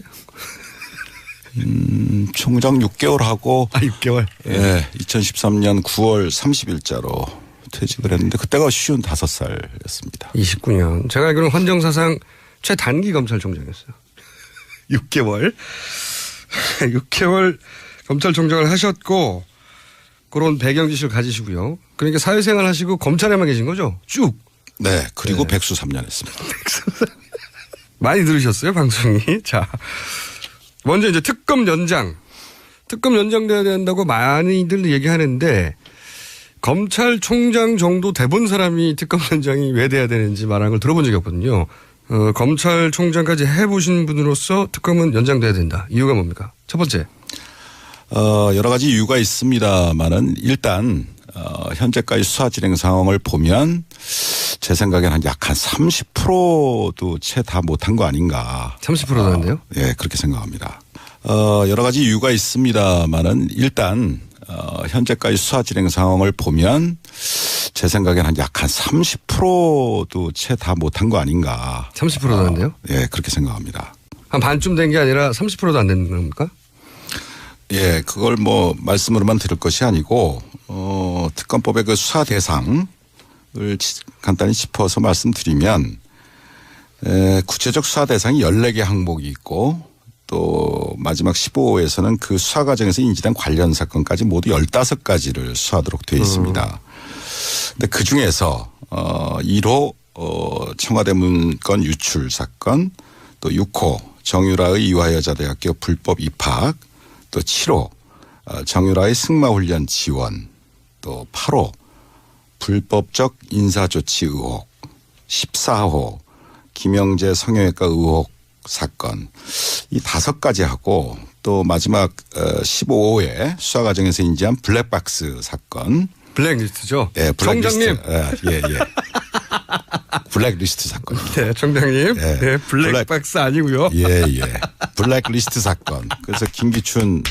총장 6개월 하고. 6개월? 예. 2013년 9월 30일자로 퇴직을 했는데 그때가 55살이었습니다. 29년. 제가 알기로는 헌정사상 최단기 검찰총장이었어요. 6개월. 6개월 검찰총장을 하셨고 그런 배경 지식을 가지시고요. 그러니까 사회생활 하시고 검찰에만 계신 거죠? 쭉. 네. 그리고 백수 3년 했습니다. 많이 들으셨어요, 방송이. 자, 먼저 이제 특검 연장 돼야 된다고 많이들 얘기하는데 검찰총장 정도 돼본 사람이 특검 연장이 왜 돼야 되는지 말하는 걸 들어본 적이 없거든요. 검찰총장까지 해보신 분으로서 특검은 연장돼야 된다. 이유가 뭡니까? 첫 번째. 여러 가지 이유가 있습니다만은 일단 현재까지 수사 진행 상황을 보면 제 생각에는 약 한 30%도 채 다 못한 거 아닌가. 30%도 안 돼요? 예, 그렇게 생각합니다. 여러 가지 이유가 있습니다만은 일단 현재까지 수사 진행 상황을 보면 제 생각에는 약 한 30%도 채 다 못한 거 아닌가. 30%도 안 돼요? 예, 그렇게 생각합니다. 한 반쯤 된 게 아니라 30%도 안 되는 겁니까? 예, 그걸 말씀으로만 들을 것이 아니고, 특검법의 그 수사 대상을 간단히 짚어서 말씀드리면, 구체적 수사 대상이 14개 항목이 있고, 또 마지막 15호에서는 그 수사 과정에서 인지된 관련 사건까지 모두 15가지를 수사하도록 되어 있습니다. 근데 그 중에서, 1호, 청와대 문건 유출 사건, 또 6호, 정유라의 이화여자대학교 불법 입학, 또 7호 정유라의 승마훈련 지원, 또 8호 불법적 인사조치 의혹, 14호 김영재 성형외과 의혹 사건, 이 5가지 하고 또 마지막 15호에 수사 과정에서 인지한 블랙박스 사건. 블랙리스트죠? 예, 블랙리스트. 청장님. 예. 블랙리스트 사건. 네, 청장님. 예. 네, 블랙박스 아니고요. 예. 블랙리스트 사건. 그래서 김기춘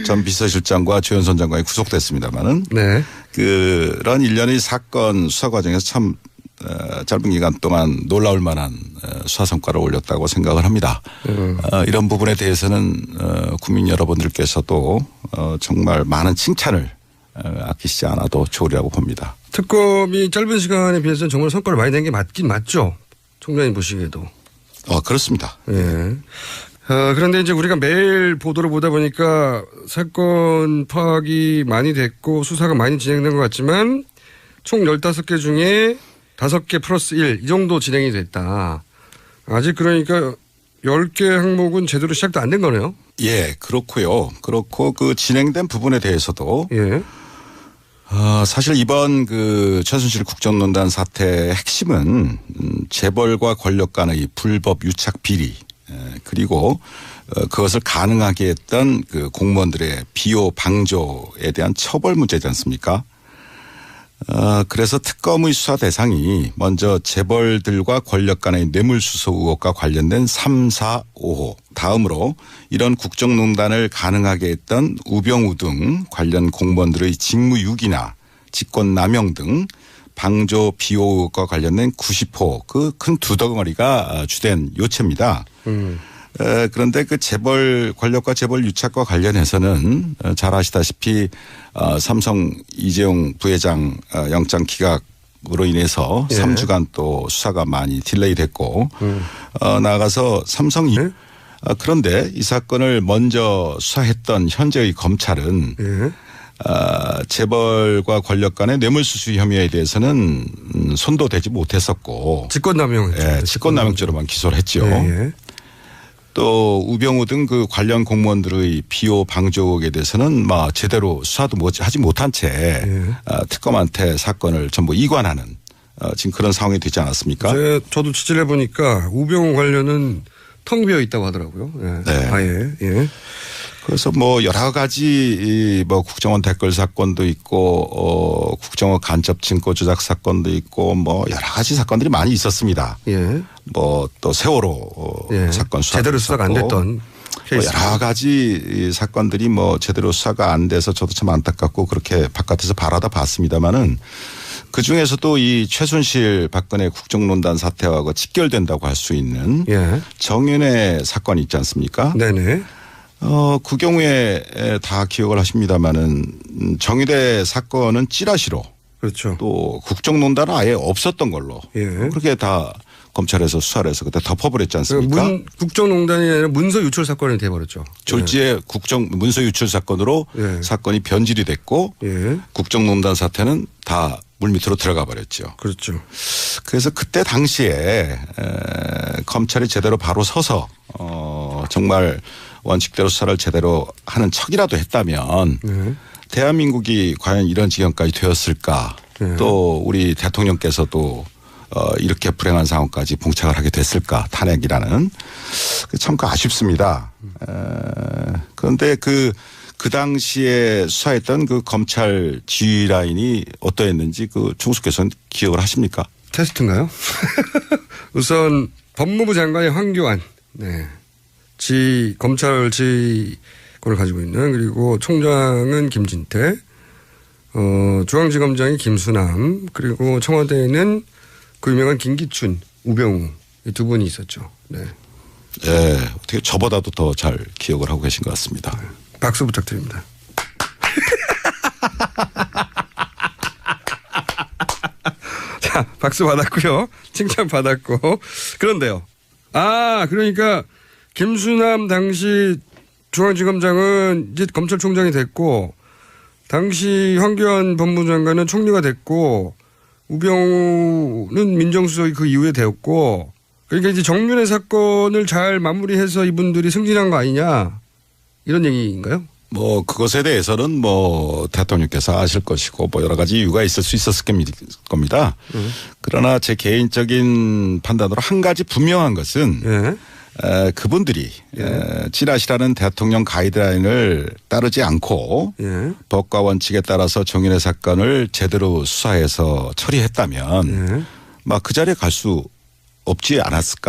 전 비서실장과 조현선 장관이 구속됐습니다만은 네. 그런 일련의 사건 수사 과정에서 참 짧은 기간 동안 놀라울 만한 수사 성과를 올렸다고 생각을 합니다. 이런 부분에 대해서는 국민 여러분들께서도 정말 많은 칭찬을 아끼시지 않아도 좋으리라고 봅니다. 특검이 짧은 시간에 비해서는 정말 성과를 많이 낸 게 맞긴 맞죠? 총장님 보시기에도. 그렇습니다. 예. 그런데 이제 우리가 매일 보도를 보다 보니까 사건 파악이 많이 됐고 수사가 많이 진행된 것 같지만 총 15개 중에 5개 플러스 1 이 정도 진행이 됐다. 아직 그러니까 10개 항목은 제대로 시작도 안 된 거네요. 예, 그렇고요. 그렇고 그 진행된 부분에 대해서도 예. 사실 이번 그 최순실 국정농단 사태의 핵심은 재벌과 권력 간의 불법 유착 비리, 그리고 그것을 가능하게 했던 그 공무원들의 비호 방조에 대한 처벌 문제지 않습니까? 그래서 특검의 수사 대상이 먼저 재벌들과 권력 간의 뇌물수수 의혹과 관련된 3, 4, 5호. 다음으로 이런 국정농단을 가능하게 했던 우병우 등 관련 공무원들의 직무유기나 직권남용 등 방조 비호가 관련된 90호 그 큰 두 덩어리가 주된 요체입니다. 그런데 그 재벌 권력과 재벌 유착과 관련해서는 잘 아시다시피 삼성 이재용 부회장 영장 기각으로 인해서 3주간 또 수사가 많이 딜레이 됐고 나아가서 삼성이 그런데 이 사건을 먼저 수사했던 현재의 검찰은 재벌과 권력 간의 뇌물수수 혐의에 대해서는 손도 대지 못했었고 직권남용. 직권남용죄로만 기소를 했죠. 또 우병우 등 그 관련 공무원들의 비호 방조 의혹에 대해서는 제대로 수사도 하지 못한 채 특검한테 사건을 전부 이관하는 지금 그런 상황이 되지 않았습니까? 저도 취재를 해보니까 우병우 관련은 텅 비어 있다고 하더라고요. 아예. 그래서 여러 가지 국정원 댓글 사건도 있고 국정원 간접 증거 조작 사건도 있고 여러 가지 사건들이 많이 있었습니다. 또 세월호 사건 수사 제대로 수사가 안 됐던 케이스. 여러 가지 사건들이 제대로 수사가 안 돼서 저도 참 안타깝고 그렇게 바깥에서 바라다 봤습니다마는 그 중에서도 이 최순실 박근혜 국정농단 사태하고 직결된다고 할 수 있는 정윤회 사건이 있지 않습니까? 네네. 그 경우에 다 기억을 하십니다마는 정의대 사건은 찌라시로. 그렇죠. 또 국정농단은 아예 없었던 걸로. 그렇게 다 검찰에서 수사를 해서 그때 덮어버렸지 않습니까? 국정농단이 아니라 문서 유출 사건이 돼버렸죠. 졸지에 문서 유출 사건으로 사건이 변질이 됐고 국정농단 사태는 다 물밑으로 들어가 버렸죠. 그렇죠. 그래서 그때 당시에 검찰이 제대로 바로 서서 정말 원칙대로 수사를 제대로 하는 척이라도 했다면 대한민국이 과연 이런 지경까지 되었을까. 또 우리 대통령께서도 이렇게 불행한 상황까지 봉착을 하게 됐을까. 탄핵이라는. 참 아쉽습니다. 그런데 그 당시에 수사했던 그 검찰 지휘 라인이 어떠했는지 그 총수께서는 기억을 하십니까? 테스트인가요? 우선 법무부 장관이 황교안. 검찰 지휘권을 가지고 있는, 그리고 총장은 김진태, 중앙지검장이 김수남, 그리고 청와대에는 그 유명한 김기춘, 우병우 이 두 분이 있었죠. 어떻게 저보다도 더 잘 기억을 하고 계신 것 같습니다. 박수 부탁드립니다. 자, 박수 받았고요. 칭찬 받았고. 그런데요. 그러니까 김수남 당시 중앙지검장은 이제 검찰총장이 됐고, 당시 황교안 법무장관은 총리가 됐고, 우병우는 민정수석이 그 이후에 되었고, 그러니까 이제 정윤회 사건을 잘 마무리해서 이분들이 승진한 거 아니냐, 이런 얘기인가요? 그것에 대해서는 대통령께서 아실 것이고 여러 가지 이유가 있을 수 있었을 겁니다. 그러나 제 개인적인 판단으로 한 가지 분명한 것은 그분들이 찌라시라는 대통령 가이드라인을 따르지 않고 법과 원칙에 따라서 정윤회 사건을 제대로 수사해서 처리했다면 그 자리에 갈 수 없지 않았을까.